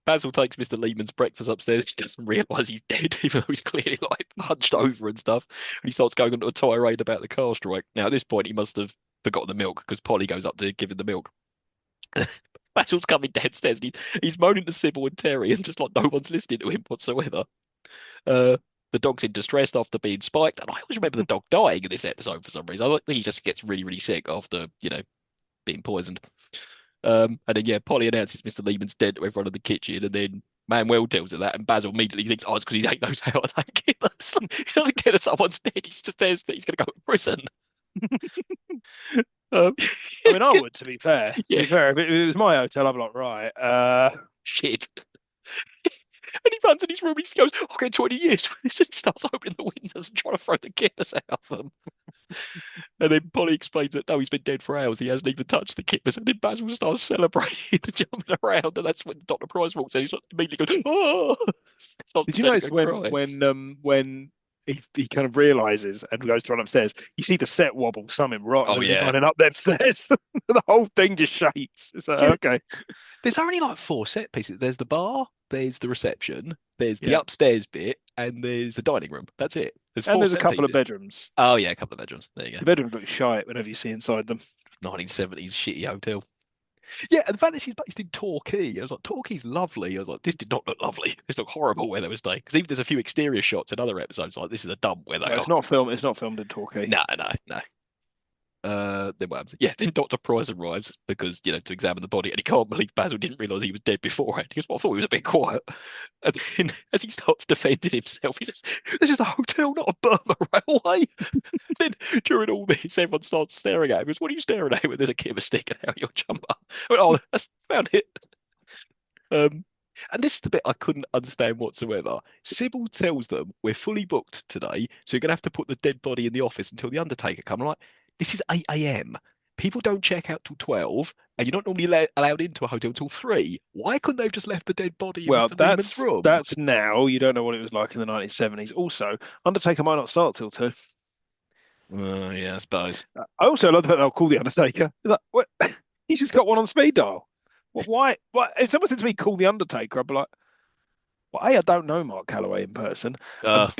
Basil takes Mr. Lehman's breakfast upstairs. He doesn't realise he's dead, even though he's clearly like hunched over and stuff. And he starts going into a tirade about the car strike. Now, at this point, he must have forgotten the milk because Polly goes up to give him the milk. Basil's coming downstairs and he's moaning to Sybil and Terry, and just like no one's listening to him whatsoever. Uh, the dog's in distress after being spiked, and I always remember the dog dying in this episode for some reason. I think he just gets really, really sick after, being poisoned. And then yeah, Polly announces Mr. Lehman's dead to everyone in the kitchen, and then Manuel tells her that, and Basil immediately thinks, "Oh, it's because he ain't knows how to take it." He doesn't care that someone's dead. He's just there that he's going to go to prison. Um, I mean, I would, to be fair. To yeah, be fair, if it was my hotel, I'd be like, right, shit. And he runs in his room and he goes, I'll get 20 years for this. And he starts opening the windows and trying to throw the kippers out of them. And then Polly explains that no, he's been dead for hours. He hasn't even touched the kippers. And then Basil starts celebrating and jumping around. And that's when Dr. Price walks in. He's like, immediately goes, oh, starts did you pretending notice to cry. when he kind of realizes and goes to run upstairs, you see the set wobble, something rotten Oh, as he's yeah. running up them stairs. The whole thing just shakes. It's like, Yeah, okay, there's only like four set pieces. There's the bar, there's the reception, there's the yeah. upstairs bit, and there's the dining room. That's it. There's And four there's a set couple of pieces. bedrooms. Oh, yeah, a couple of bedrooms. There you go. The bedrooms look shite whenever you see inside them. 1970s shitty hotel. Yeah, and the fact that she's based in Torquay, I was like, Torquay's lovely. I was like, this did not look lovely. This looked horrible where they were staying. Because even there's a few exterior shots in other episodes, like this is a dump where they No, are. it's not filmed. It's not filmed in Torquay. No, no, no. Then what happens? Yeah, then Dr. Price arrives because, to examine the body, and he can't believe Basil didn't realise he was dead beforehand. He goes, well, I thought he was a bit quiet. And then as he starts defending himself, he says, this is a hotel, not a Burma railway. Then during all this, everyone starts staring at him. He goes, what are you staring at when there's a kipper sticking out your jumper? I went, oh, that's found it. Um, and this is the bit I couldn't understand whatsoever. Sybil tells them we're fully booked today, so you're gonna have to put the dead body in the office until the undertaker comes. I'm like, this is 8 a.m. People don't check out till 12, and you're not normally allowed into a hotel till 3. Why couldn't they have just left the dead body in Well, Mr. Lehman's room? that's now. You don't know what it was like in the 1970s. Also, Undertaker might not start till 2. Yeah, I suppose. I also love that they'll call the Undertaker. It's like, what? He's just got one on speed dial. Why? Why? If someone said to me, "Call the Undertaker," I'd be like, "Well, A, I don't know Mark Calloway in person, Uh,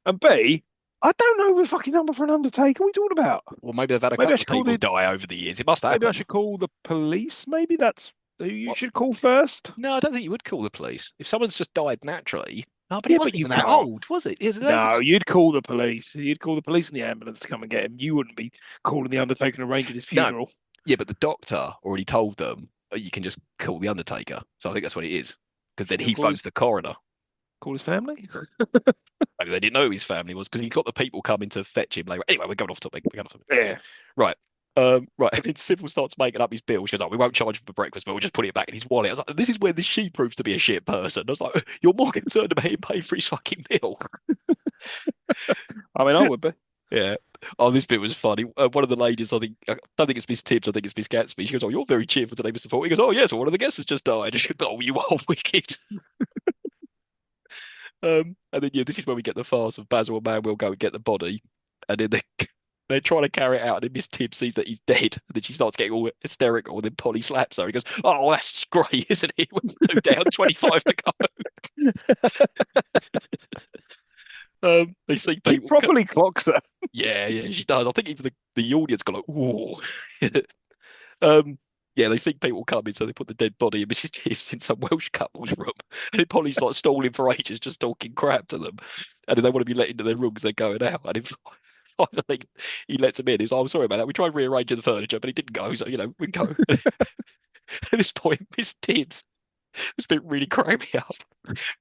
and B, I don't know the fucking number for an Undertaker. What are you talking about? well, maybe they've had a Maybe I couple of should call people the. die over the years. It must Maybe I happen. should call the police. Maybe that's who you What? should call first. No, I don't think you would call the police if someone's just died naturally. No, but he Yeah, but wasn't you even that can't. old, was it? Is it No, you'd call the police. You'd call the police and the ambulance to come and get him. You wouldn't be calling the Undertaker and arranging his No, funeral. yeah, but the doctor already told them you can just call the Undertaker. So I think that's what it is. Because then You he call his phones the coroner. call his family. Maybe they didn't know who his family was because he got the people coming to fetch him later. Anyway, we're going off topic. We're going off topic. Yeah. Right. Right. And then Sybil starts making up his bill. She goes, oh, we won't charge him for breakfast, but we'll just put it back in his wallet. I was like, this is where she proves to be a shit person. I was like, you're more concerned about him paying for his fucking meal. I mean, I would be. Yeah. Oh, this bit was funny. One of the ladies, I don't think it's Miss Tibbs, I think it's Miss Gatsby. She goes, oh, you're very cheerful today, Mr. Fawlty. He goes, oh, yes, well, one of the guests has just died. And she goes, oh, you are wicked. And then, yeah, this is where we get the farce of Basil and Manuel go and get the body. And then they're trying to carry it out. And then Miss Tibbs sees that he's dead. And then she starts getting all hysterical. And then Polly slaps her. He goes, oh, that's great, isn't it? Two down, 25 to go. They see She people. properly clocks her. Yeah, yeah, she does. I think even the audience go like, "Ooh." Um, yeah, they see people coming, so they put the dead body of Mrs. Tibbs in some Welsh couple's room, and then Polly's like stalling for ages, just talking crap to them, and then they want to be let into their room because they're going out, and if finally he lets them in, he's like, "I'm sorry about that. We tried rearranging the furniture, but it didn't go, so we can go." At this point, Miss Tibbs, this bit really cracked me up.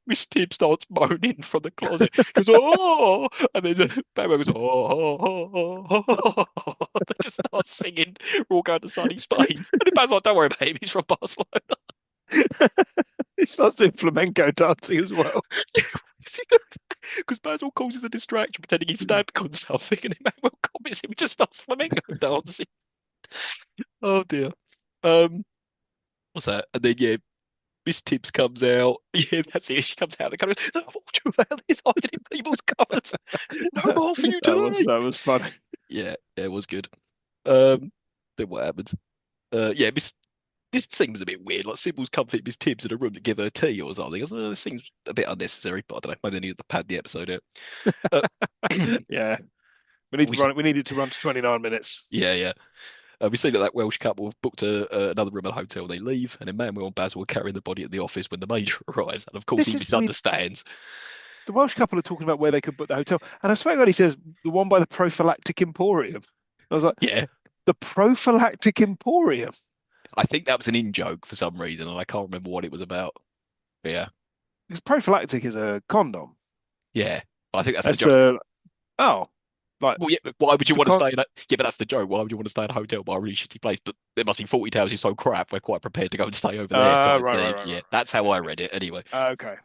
Miss Tibbs starts moaning from the closet. She goes, oh, and then Bam goes, oh. They just start singing, we're all going to sunny Spain. And then Bam's like, don't worry about him, he's from Barcelona. He starts doing flamenco dancing as well. Because Basil calls it a distraction, pretending he's stabbed on something, and Emmanuel comments him, he just starts flamenco dancing. Oh dear. Um, what's that? And then yeah, Miss Tibbs comes out. Yeah, that's it. She comes out. The cupboard. No, I want you about this hiding in people's cupboards. No more for you today. That was funny. Yeah, it was good. Um, then what happens? Yeah, this seems a bit weird. Like Sybil's comforting Miss Tibbs in a room to give her tea or something. I was like, this seems a bit unnecessary, but I don't know. Maybe they needed to pad the episode out. Uh, Yeah. We need to we, run. We need it to run to 29 minutes. yeah. We see that Welsh couple have booked another room at a hotel. They leave, and then Manuel and Basil are carrying the body at the office when the major arrives. And of course, This he is weird. misunderstands. The Welsh couple are talking about where they could book the hotel, and I swear to God, he says the one by the prophylactic emporium. I was like, Yeah, the prophylactic emporium. I think that was an in joke for some reason, and I can't remember what it was about. But yeah, Because prophylactic is a condom. yeah, I think that's the That's joke. the oh. Like Well, yeah, why would you the want to con. stay in a yeah, but that's the joke. Why would you want to stay in a hotel by a really shitty place? But there must be 40 towers is so crap, we're quite prepared to go and stay over there type Right, right, thing. right, Yeah, right, that's how right. I read it anyway. Okay.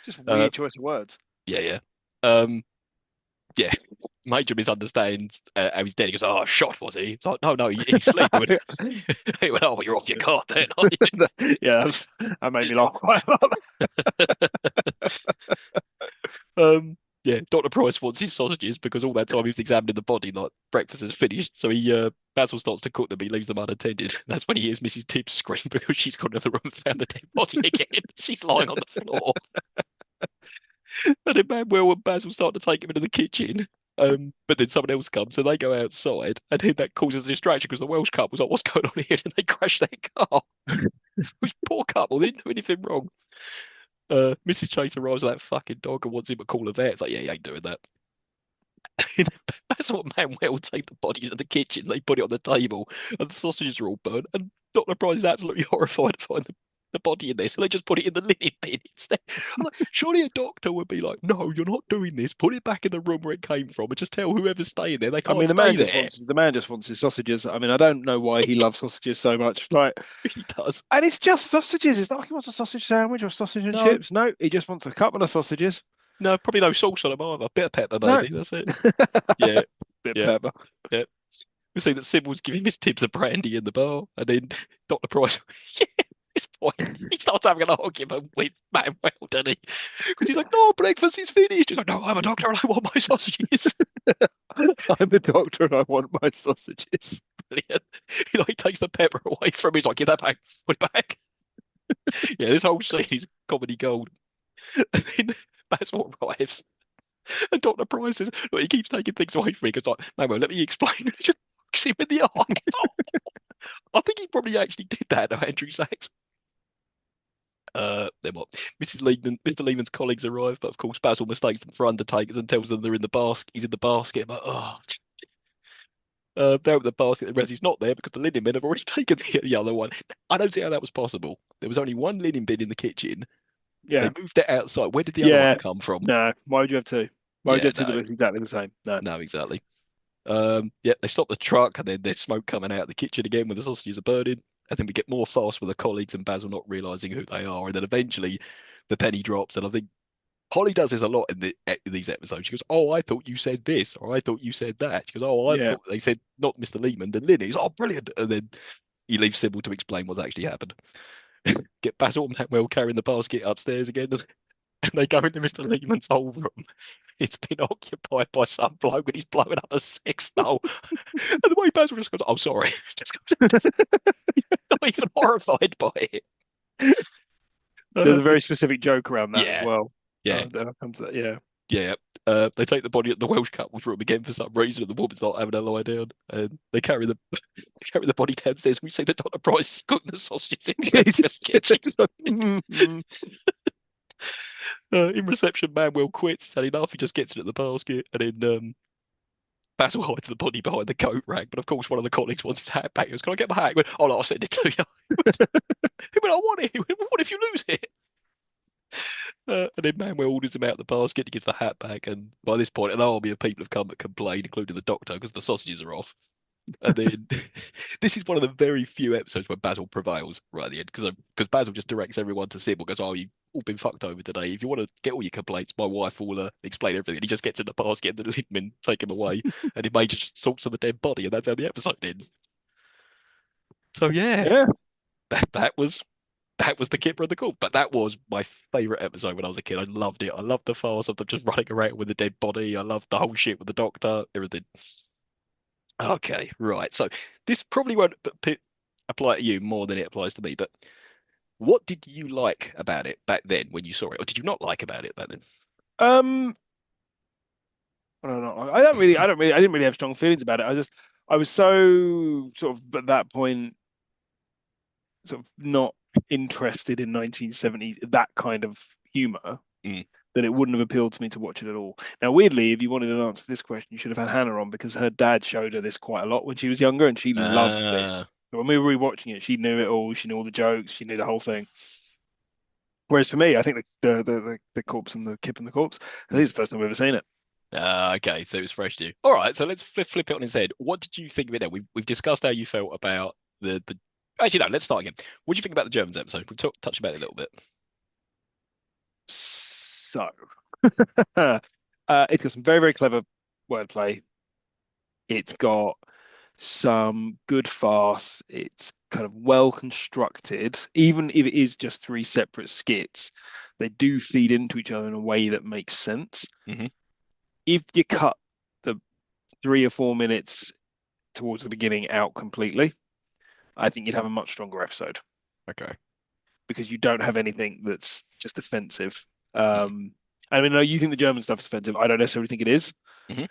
Just Uh, weird choice of words. yeah, yeah. Um, yeah. Major misunderstands how he's dead. He goes, "Oh, shot was he?" It's like, "No, no, he sleep." He went, he went, "Oh, well, you're off your card then, aren't you?" Yeah, that made me laugh quite a lot. Yeah, Dr. Price wants his sausages because all that time he was examining the body, like breakfast is finished. So Basil starts to cook them, he leaves them unattended. That's when he hears Mrs. Tibbs scream because she's gone to the room and found the dead body again. She's lying on the floor. And then Manuel and Basil start to take him into the kitchen. But then someone else comes, so they go outside, and then that causes a distraction because the Welsh couple was like, "What's going on here?" And they crash their car. Which poor couple, they didn't do anything wrong. Mrs. Chase arrives with that fucking dog and wants him to call a vet. It's like, yeah, he ain't doing that. That's what Manuel take the body into the kitchen. They put it on the table, and the sausages are all burnt. And Dr. Price is absolutely horrified to find the body in there, so they just put it in the linen bin instead. I'm like, surely a doctor would be like, "No, you're not doing this. Put it back in the room where it came from, and just tell whoever's staying there they I can't mean, stay there." the man just wants his sausages. I mean, I don't know why he loves sausages so much. Like, It really does. and it's just sausages. It's not like he wants a sausage sandwich or sausage and No, chips. No, he just wants a couple of sausages. no, probably no sauce on them either. Bit of pepper, No, maybe. That's it. Yeah, bit yeah, pepper. yeah. We see that Sybil's giving Miss Tibbs a brandy in the bar, and then Dr. Price, yeah, at this point, he starts having an argument with Manuel, doesn't he? Because he's like, "No, breakfast is finished." He's like, "No, I'm a doctor and I want my sausages." I'm a doctor and I want my sausages. Brilliant. He like takes the pepper away from him. He's like, "Give that back, put it back." Yeah, this whole scene is comedy gold. And then Basil arrives, and Dr. Price says, "Look, he keeps taking things away from me." Because like, "Manuel, let me explain." He just looks him in the eye. I think he probably actually did that to Andrew Sachs. Then what? Mr. Lehman's colleagues arrive, but of course Basil mistakes them for undertakers and tells them they're in the basket. He's in the basket. I'm like, oh, they're in the basket. The he's not there because the linen men have already taken the other one. I don't see how that was possible. There was only one linen bin in the kitchen. They Yeah, moved it outside. Where did the other one yeah. come from? No, why would you have two? Why would you Yeah, have two that no, look exactly the same? No. no, exactly. Yeah, they stop the truck and then there's smoke coming out of the kitchen again when the sausages are burning. And then we get more fast with the colleagues and Basil not realizing who they are. And then eventually the penny drops. And I think Holly does this a lot in these episodes. She goes, "Oh, I thought you said this, or I thought you said that." She goes, "Oh, I Yeah. thought they said not Mr. Lehman, the Lynn." He's, "Oh, brilliant." And then he leaves Sybil to explain what's actually happened. Get Basil and Manuel carrying the basket upstairs again. And they go into Mr. Lehman's whole room. It's been occupied by some bloke and he's blowing up a sex doll. And the way Basil just goes, "Oh, sorry." Just goes, not even horrified by it. There's Uh, a very specific joke around that as yeah, well. yeah. Then I'll come to that. Yeah. Yeah, they take the body at the Welsh couple's room again for some reason, and the woman's not having a lie down. And they carry the they carry the body downstairs. We see that Dr. Price is cooking the sausages in It's the kitchen. just like, In reception, Manuel quits. He's had enough. He just gets it at the basket, and then Basil hides the body behind the coat rack. But of course, one of the colleagues wants his hat back. He goes, "Can I get my hat?" He went, "Oh, no, I'll send it to you." He went, "I want it." He went, "What if you lose it?" And then Manuel orders him out of the basket. He gives the hat back, and by this point, an army of people have come that complain, including the doctor, because the sausages are off. And then this is one of the very few episodes where Basil prevails right at the end, because Basil just directs everyone to Sybil, goes, "Oh, you've all been fucked over today. If you want to get all your complaints, my wife will explain everything." He just gets in the basket, and the Lindmen take him away, and he Major just sorts of the dead body, and that's how the episode ends. So yeah, yeah. that was the Kipper and the Cool. But that was my favorite episode when I was a kid. I loved it. I loved the farce of them just running around with the dead body. I loved the whole shit with the doctor, everything. Okay, right. So this probably won't apply to you more than it applies to me, but what did you like about it back then when you saw it? Or did you not like about it back then? Um, I don't know. I didn't really have strong feelings about it. I was so sort of at that point, sort of not interested in 1970s, that kind of humor, Mm. that it wouldn't have appealed to me to watch it at all. Now, weirdly, if you wanted an answer to this question, you should have had Hannah on because her dad showed her this quite a lot when she was younger and she loved this. Uh, So when we were rewatching it, she knew it all. She knew all the jokes. She knew the whole thing. Whereas for me, I think the corpse and the kip and the corpse, I think it's the first time I've ever seen it. Okay, so it was fresh to you. All right, so let's flip it on its head. What did you think of it then? We've discussed how you felt about the. Actually, no. Let's start again. What do you think about the Germans episode? Touched about it a little bit. So, it's got some very, very clever wordplay. It's got some good farce. It's kind of well constructed, even if it is just three separate skits. They do feed into each other in a way that makes sense. Hmm. If you cut the 3 or 4 minutes towards the beginning out completely, I think you'd have a much stronger episode Okay. because you don't have anything that's just offensive. Mm. I mean, no, you think the German stuff is offensive. I don't necessarily think it is. Hmm.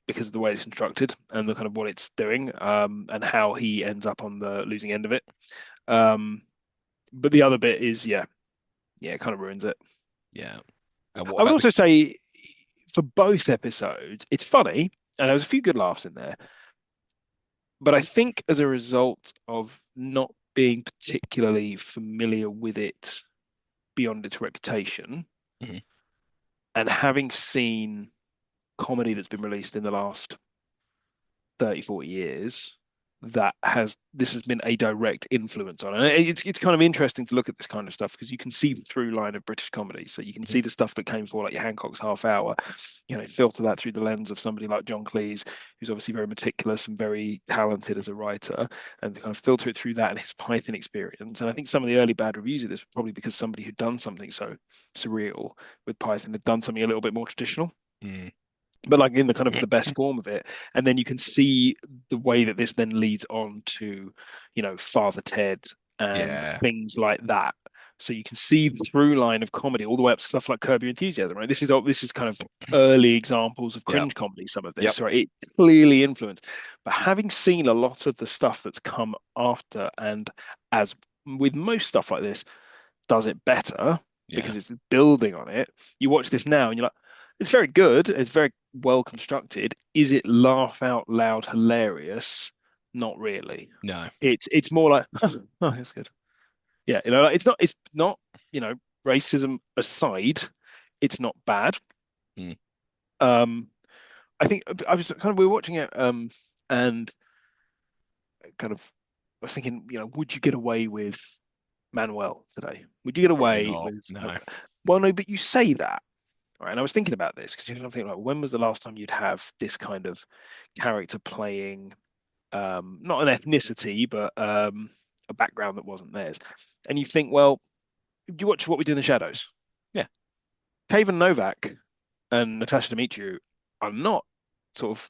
Because of the way it's constructed and the kind of what it's doing, and how he ends up on the losing end of it. Um, but the other bit is, yeah, it kind of ruins it. Yeah. And what I would about the? also say for both episodes, it's funny, and there was a few good laughs in there. But I think as a result of not being particularly familiar with it beyond its reputation, Mhm. and having seen comedy that's been released in the last 30, 40 years, that has this has been a direct influence on it. And it's kind of interesting to look at this kind of stuff because you can see the through line of British comedy. So you can Mhm. see the stuff that came for like your Hancock's Half Hour, filter that through the lens of somebody like John Cleese, who's obviously very meticulous and very talented as a writer, and kind of filter it through that and his Python experience. And I think some of the early bad reviews of this were probably because somebody who'd done something so surreal with Python had done something a little bit more traditional, Mm. but like in the kind of the best form of it. And then you can see the way that this then leads on to, Father Ted and Yeah. things like that. So you can see the through line of comedy all the way up to stuff like Curb Your Enthusiasm, right? This is kind of early examples of Yep. cringe comedy, some of Yep. this, right? It clearly influenced. But having seen a lot of the stuff that's come after, and as with most stuff like this, does it better Yeah. because it's building on it. You watch this now and you're like, it's very good. It's very well constructed. Is it laugh out loud hilarious? Not really. No. It's more like, oh, that's good. Yeah, like, it's not, you know, racism aside, it's not bad. Mm. Um, I think I was kind of we were watching it, and kind of I was thinking, would you get away with Manuel today? Would you get Probably away not. with? No. Well, no, but you say that, right? And I was thinking about this because you're thinking like, when was the last time you'd have this kind of character playing, not an ethnicity, but a background that wasn't theirs? And you think, well, you watch What We Do in the Shadows. Yeah. Cavan Novak and Natasha Demetriou are not sort of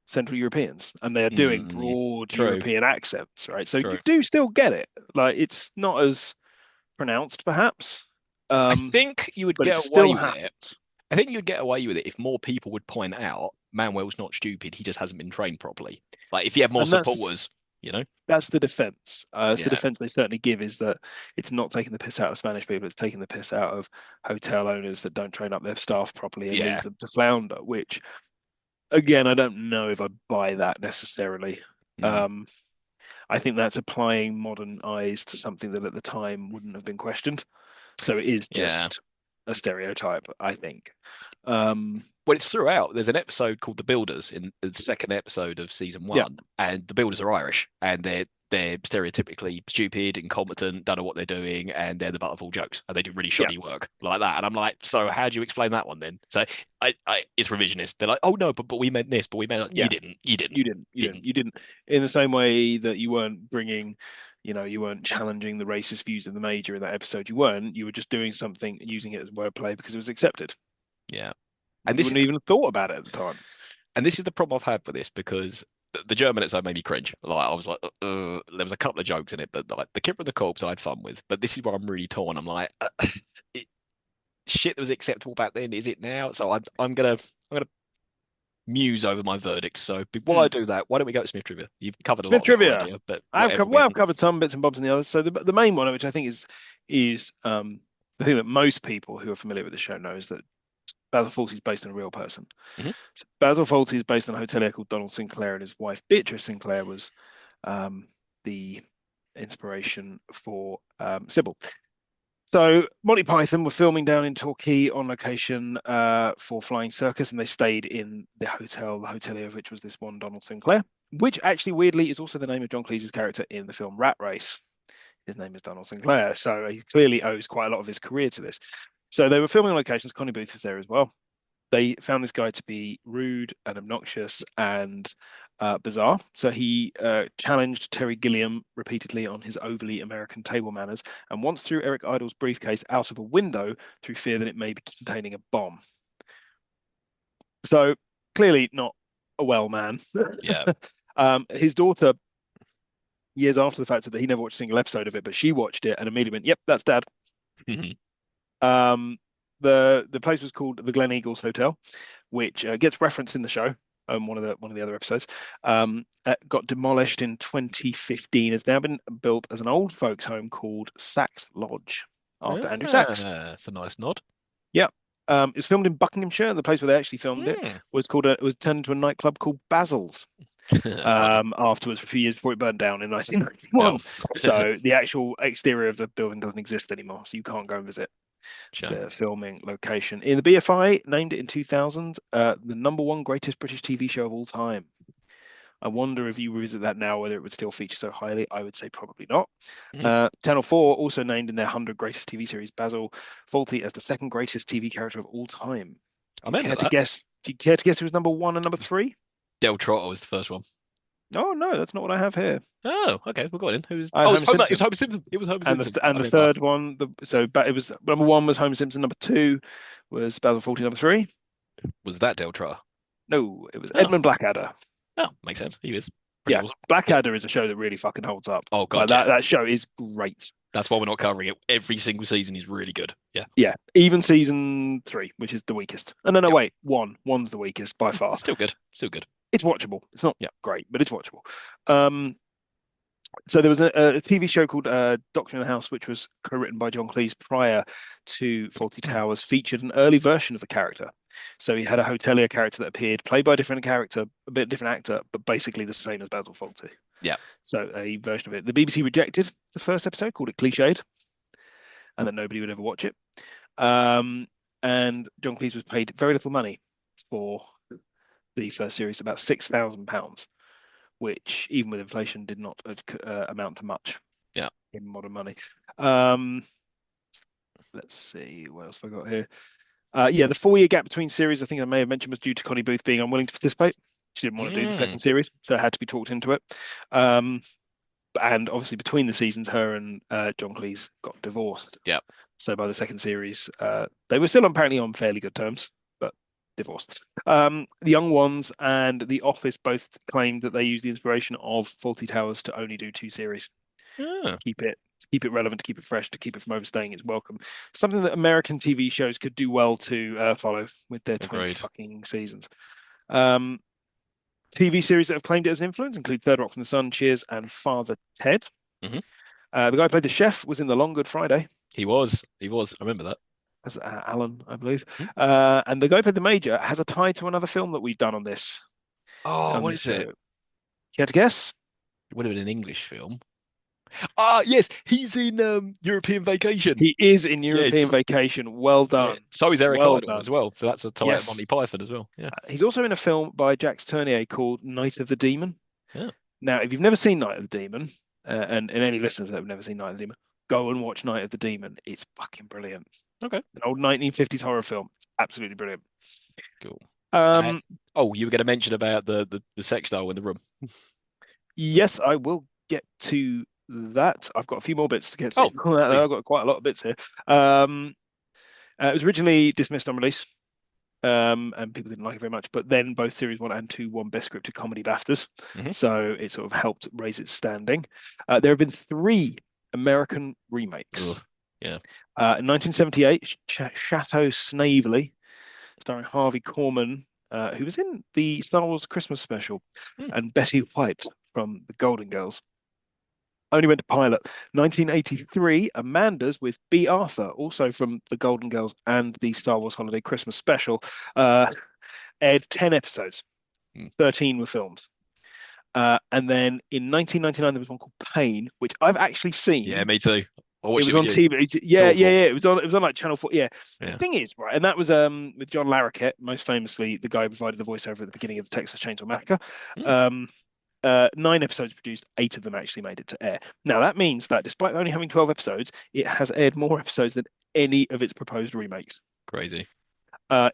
Central Europeans, and they are doing Mm. broad True. European accents, right? So you True. do still get it. Like it's not as pronounced, perhaps, I um, think you would but it get still away with it. happens. I think you'd get away with it if more people would point out Manuel's not stupid. He just hasn't been trained properly. Like if you have more And that's supporters, you know? that's the defense. It's the Yeah. defense they certainly give is that it's not taking the piss out of Spanish people. It's taking the piss out of hotel owners that don't train up their staff properly and leave Yeah. them to flounder. Which, again, I don't know if I buy that necessarily. Mm. Um, I think that's applying modern eyes to something that at the time wouldn't have been questioned. So it is Yeah. just a stereotype, I think. Um, Well, it's throughout. There's an episode called The Builders in the second episode of season yeah, one, and the builders are Irish, and they're stereotypically stupid, incompetent, don't know what they're doing, and they're the butt of all jokes, and they do really yeah, shoddy work like that. And I'm like, so how do you explain that one then? So it's revisionist. They're like, oh no, but we meant this, but we meant yeah. you didn't, didn't. You didn't. In the same way that you weren't bringing, you weren't challenging the racist views of the major in that episode. You weren't. You were just doing something, using it as wordplay because it was accepted. Yeah. And You this is wouldn't even have thought about it at the time. And this is the problem I've had with this because the German episode made me cringe. Like I was like, there was a couple of jokes in it, but like the Kipper and the Corpse I had fun with. But this is where I'm really torn. I'm like, it, shit that was acceptable back then, is it now? So I'm gonna muse over my verdict. So before I Hmm. do that, why don't we go to Smith Trivia? You've covered a lot Smith of it trivia. already, but whatever we I've covered some bits and bobs in the others. So the main one, which I think is the thing that most people who are familiar with the show know, is that Basil Fawlty is based on a real person. Mhm. So Basil Fawlty is based on a hotelier called Donald Sinclair, and his wife Beatrice Sinclair was the inspiration for Sybil. So Monty Python were filming down in Torquay on location for Flying Circus, and they stayed in the hotel, the hotelier of which was this one Donald Sinclair, which actually weirdly is also the name of John Cleese's character in the film Rat Race. His name is Donald Sinclair, so he clearly owes quite a lot of his career to this. So they were filming on locations. Connie Booth was there as well. They found this guy to be rude and obnoxious and bizarre. So he challenged Terry Gilliam repeatedly on his overly American table manners and once threw Eric Idle's briefcase out of a window through fear that it may be containing a bomb. So clearly not a well man. Yeah. His daughter, years after the fact, said that he never watched a single episode of it, but she watched it and immediately went, "Yep, that's Dad." Um, the place was called the Glen Eagles Hotel, which gets referenced in the show. One of the other episodes got demolished in 2015. Has now been built as an old folks' home called Sachs Lodge after Andrew Sachs. That's a nice nod. Yeah. It was filmed in Buckinghamshire. The place where they actually filmed it Mm. was turned into a nightclub called Basil's That's funny. afterwards for a few years before it burned down in Oh, 1991. So the actual exterior of the building doesn't exist anymore, so you can't go and visit shame. the filming location. In the BFI, named it in 2000, the number one greatest British TV show of all time. I wonder if you revisit that now, whether it would still feature so highly. I would say probably not. Mm. Channel 4 also named in their 100 greatest TV series Basil Fawlty as the second greatest TV character of all time. I remember that. Do you care to guess who was number one and number three? Del Trotto was the first one. No, no, that's not what I have here. Oh, okay, we'll go in. Who's? I had Oh, Homer It was Simpson. Homer Simpson. It was Homer And Simpson. the I and the remember. third one, it was number one was Homer Simpson, number two was Basil Fawlty, number three. Was that Del Trotto? No, it was Oh, Edmund Blackadder. oh, makes sense. He is pretty Yeah, awesome. Blackadder is a show that really fucking holds up. Oh Like God, yeah. that show is great. That's why we're not covering it. Every single season is really good. Yeah. Yeah, even season three, which is the weakest. And no, Yep. wait, one's the weakest by far. Still good. Still good. It's watchable. It's not Yeah. great, but it's watchable. Um, so there was a TV show called Doctor in the House, which was co-written by John Cleese prior to Fawlty Towers, featured an early version of the character. So he had a hotelier character that appeared, played by a different character, a bit different actor, but basically the same as Basil Fawlty. Yeah. So a version of it. The BBC rejected the first episode, called it cliched, and that nobody would ever watch it. And John Cleese was paid very little money for the first series, about £6,000, which even with inflation did not amount to much Yeah. in modern money. Let's see what else have I got here. Yeah, the 4 year gap between series, I think I may have mentioned, was due to Connie Booth being unwilling to participate. She didn't want to do the second series, so it had to be talked into it. And obviously, between the seasons, her and John Cleese got divorced. Yeah. So by the second series, they were still apparently on fairly good terms, but divorced. The Young Ones and The Office both claimed that they used the inspiration of Fawlty Towers to only do two series. Ah, Keep it relevant, to keep it fresh, to keep it from overstaying its welcome. Something that American TV shows could do well to follow with their 20 agreed. fucking seasons. TV series that have claimed it as an influence include Third Rock from the Sun, Cheers, and Father Ted. Hmm. The guy who played the chef was in The Long Good Friday He was. He was. I remember that. as Alan, I believe. Hmm. And the guy who played the Major has a tie to another film that we've done Oh, on what this is show. it? Care to guess? It would have been an English film. Ah, yes, he's in European Vacation. He is in European Yes. Vacation. Well Yeah. done. So is Eric Well Idle as done. well. So that's a tie at Monty Yes. Python as well. Yeah. He's also in a film by Jacques Tournier called Night of the Demon. Yeah. Now, if you've never seen Night of the Demon, and any listeners that have never seen Night of the Demon, go and watch Night of the Demon. It's fucking brilliant. Okay. An old 1950s horror film. Absolutely brilliant. Cool. Um, Oh, you were going to mention about the sex doll in the room. yes, I will get to that. I've got a few more bits to get to. Oh, please. I've got quite a lot of bits here. It was originally dismissed on release, and people didn't like it very much. But then both Series 1 and 2 won Best Scripted Comedy BAFTAs, Mhm. so it sort of helped raise its standing. There have been three American remakes. Ugh. Yeah. In 1978, Chateau Snavely, starring Harvey Korman, who was in the Star Wars Christmas special, Hmm. and Betty White from The Golden Girls. Only went to pilot. 1983, Amanda's with B. Arthur, also from The Golden Girls and the Star Wars Holiday Christmas special, aired 10 episodes. Hmm. 13 were filmed. And then in 1999, there was one called Pain, which I've actually seen. Yeah, me too. I It watched it was with on you. TV. It's Yeah, yeah, awful. yeah. It was on like Channel 4. Yeah. The Yeah. thing is, right, and that was with John Larroquette, most famously the guy who provided the voiceover at the beginning of the Texas Chainsaw Massacre. Hmm, Um, 9 episodes produced, 8 of them actually made it to air. Now that means that despite only having 12 episodes, it has aired more episodes than any of its proposed remakes, crazy.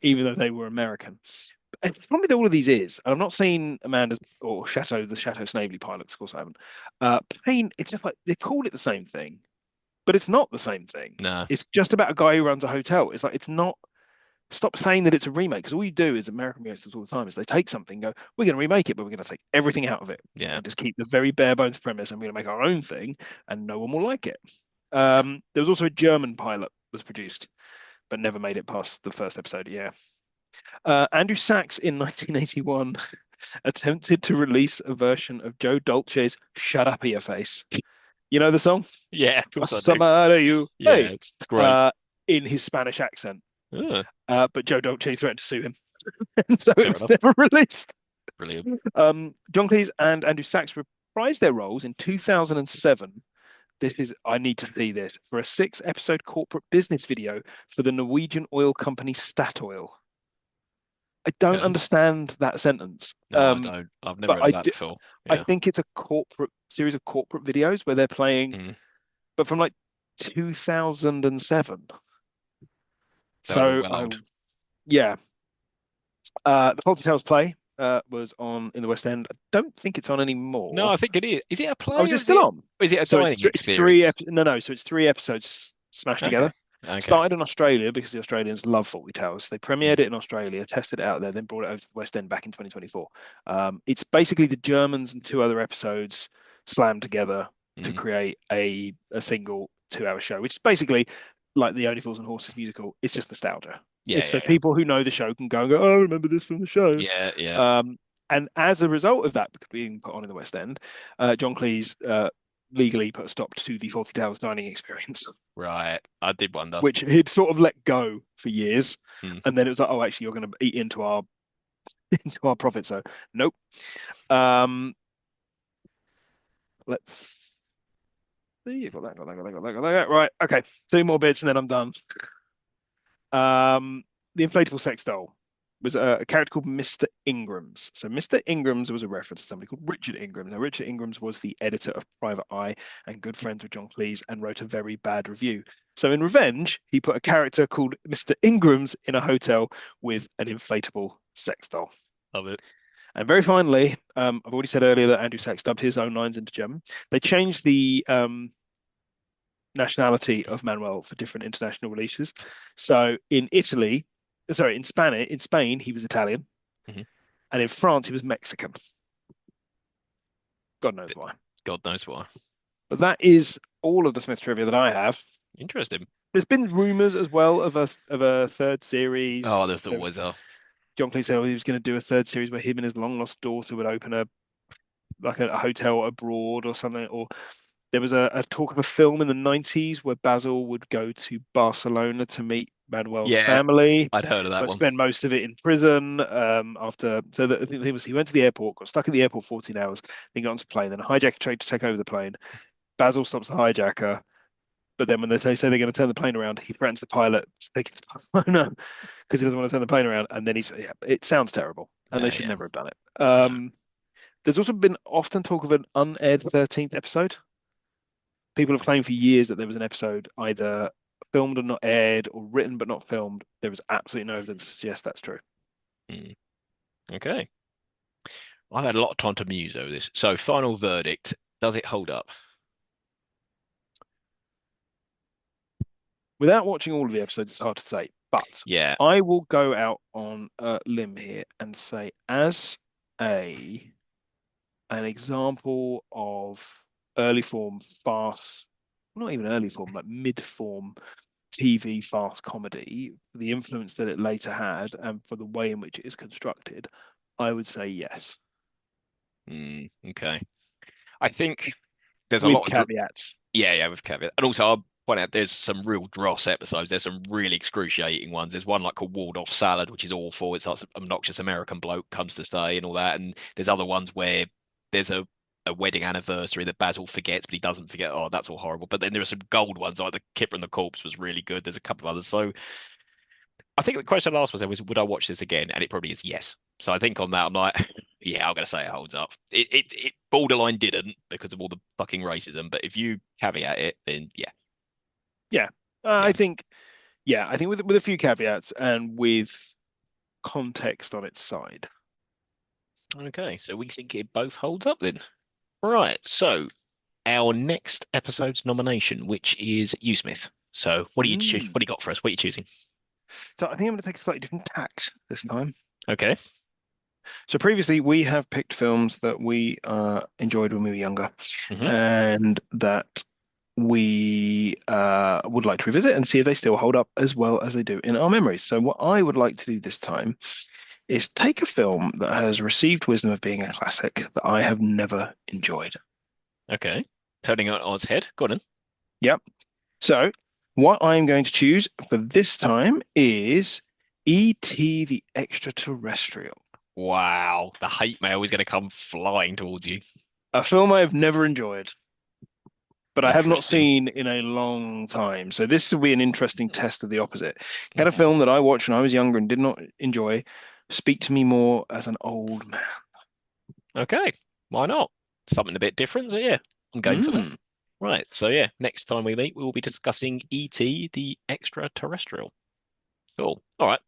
even though they were American. And the problem with all of these is, and I've not seen Amanda's or the Chateau Snavely pilots, of course I haven't. Pain, it's just like they call it the same thing, but it's not the same thing. No. It's just about a guy who runs a hotel. It's like it's not. Stop saying that it's a remake because all you do is American remakes all the time is they take something, go, we're going to remake it, but we're going to take everything out of it Yeah. and just keep the very bare bones premise, and we're going to make our own thing, and no one will like it. There was also a German pilot was produced, but never made it past the first episode. Yeah. Andrew Sachs in 1981 attempted to release a version of Joe Dolce's "Shut Up, Your Face." You know the song? Yeah, of course I What's do. the matter, you? Yeah, Hey, it's great. uh, in his Spanish accent. Oh, But Joe Dolce threatened to sue him, and so it fair was enough. never released. Brilliant. John Cleese and Andrew Sachs reprised their roles in 2007. This is, I need to see this, for a 6 episode corporate business video for the Norwegian oil company Statoil. I don't Okay. understand that sentence. No, I don't. I've never But heard of that before. I Yeah. think it's a corporate series of corporate videos where they're playing, Mm. but from like 2007. They were all So well I, old. yeah, the Fawlty Towers play was on in the West End. I don't think it's on No, anymore. I think it is. Is it a Oh, play is it still on? or is it a So dining it's three. experience? No, no. So it's 3 episodes smashed Okay. together. Okay. Started in Australia because the Australians love Fawlty Towers. They Mm. premiered it in Australia, tested it out there, then brought it over to the West End back in 2024. It's basically the Germans and 2 other episodes slammed together to Mm. create a single 2 hour show, which is basically like the Only Fools and Horses musical. It's just nostalgia. Yeah, It's yeah, so yeah. people who know the show can go and go, oh, I remember this from the show. Yeah, yeah. Um, and as a result of that being put on in the West End, John Cleese legally put a stop to the Fawlty Towers dining experience, Right. I did wonder. which he'd sort of let go for years. Mm. And then it was like, oh, actually, you're going to eat into our into our profit. So nope. Um, let's see. Got that. Right. Okay. 2 more bits and then I'm done. The inflatable sex doll was a character called Mr. Ingrams. So Mr. Ingrams was a reference to somebody called Richard Ingrams. Now Richard Ingrams was the editor of Private Eye and good friends with John Cleese and wrote a very bad review. So in revenge, he put a character called Mr. Ingrams in a hotel with an inflatable sex doll. Love it. And very finally, I've already said earlier that Andrew Sachs dubbed his own lines into German. They changed the nationality of Manuel for different international releases. So in Spain, he was Italian, Mhm. and in France, he was Mexican. God knows why. God knows why. But that is all of the Smith trivia that I have. Interesting. There's been rumors as well of a third Oh, series. there's There was always a. John Cleese said he was going to do a third series where him and his long lost daughter would open a hotel abroad or something, or there was a talk of a film in the 90s where Basil would go to Barcelona to meet Manuel's Yeah, family, I'd heard of that but one. spend most of it in prison. After so I think the thing was he went to the airport, got stuck at the airport 14 hours, then got onto a plane, then a hijacker tried to take over the plane. Basil stops the hijacker, but then when they say they're going to turn the plane around, he threatens the pilot to take it to Barcelona because he doesn't want to turn the plane around. And then yeah, it sounds terrible, and they Yeah, should yeah. never have done it. No. There's also been often talk of an unaired 13th episode. People have claimed for years that there was an episode either filmed and not aired or written but not filmed. There was absolutely no evidence to suggest that's true. Mm. Okay. I've had a lot of time to muse over this. So, final verdict. Does it hold up? Without watching all of the episodes, it's hard to say, but Yeah. I will go out on a limb here and say, as a an example of early form fast, not even early form, like mid form TV fast comedy, the influence that it later had, and for the way in which it is constructed, I would say yes, Okay. I think there's a with lot of caveats. yeah, yeah, with caveat. And also, I'll point out there's some real dross episodes. There's some really excruciating ones. There's one like called Walled Off Salad, which is awful. It's like some obnoxious American bloke comes to stay and all that. And there's other ones where there's a a wedding anniversary that Basil forgets, but he doesn't forget. Oh, that's all horrible. But then there are some gold ones, like the Kipper and the Corpse was really good. There's a couple of others. So I think the question I asked myself was, would I watch this again? And it probably is yes. So I think on that, I'm like, yeah, I'm gonna say it holds up. It borderline didn't because of all the fucking racism, but if you caveat it, then yeah, Yeah, yeah. I think I think with a few caveats and with context on its side. Okay, so we think it both holds up then. Right. So our next episode's nomination, which is you, Smith. So what do you choose? Mm. What do you got for us? What are you choosing? So I think I'm going to take a slightly different tact this time. Okay. So previously we have picked films that we enjoyed when we were younger, Hmm. and that we would like to revisit and see if they still hold up as well as they do in our memories. So what I would like to do this time is take a film that has received wisdom of being a classic that I have never enjoyed. Okay. Turning it on its head. Go on then. Yep. So what I'm going to choose for this time is E.T. the Extraterrestrial, Wow. The hate mail is going to come flying towards you. a film I have never enjoyed, but I have not Interesting. seen in a long time. So this will be an interesting test of the opposite. Can a Hmm. film that I watched when I was younger and did not enjoy speak to me more as an old man? Okay. Why not? Something a bit different. So yeah, I'm going for that. Hmm. Right. So yeah, next time we meet, we will be discussing E.T. the Extraterrestrial. Cool. All right.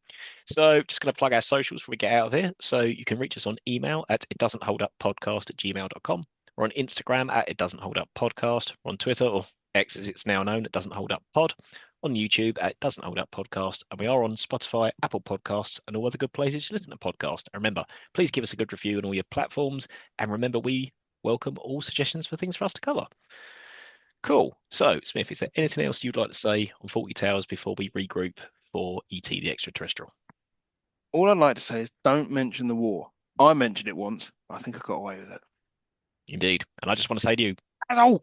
So just going to plug our socials before we get out of here. So you can reach us on email at it doesn't hold up podcast at gmail.com. We're on Instagram at it doesn't hold up podcast. We're on Twitter, or X as it's now known, it doesn't hold up pod. On YouTube at it doesn't hold up podcast. And we are on Spotify, Apple Podcasts, and all other good places to listen to podcasts. And remember, please give us a good review on all your platforms. And remember, we welcome all suggestions for things for us to cover. Cool. So, Smith, is there anything else you'd like to say on Fawlty Towers before we regroup for ET the Extraterrestrial? All I'd like to say is don't mention the war. I mentioned it once. I think I got away with it. Indeed. And I just want to say to you, as all.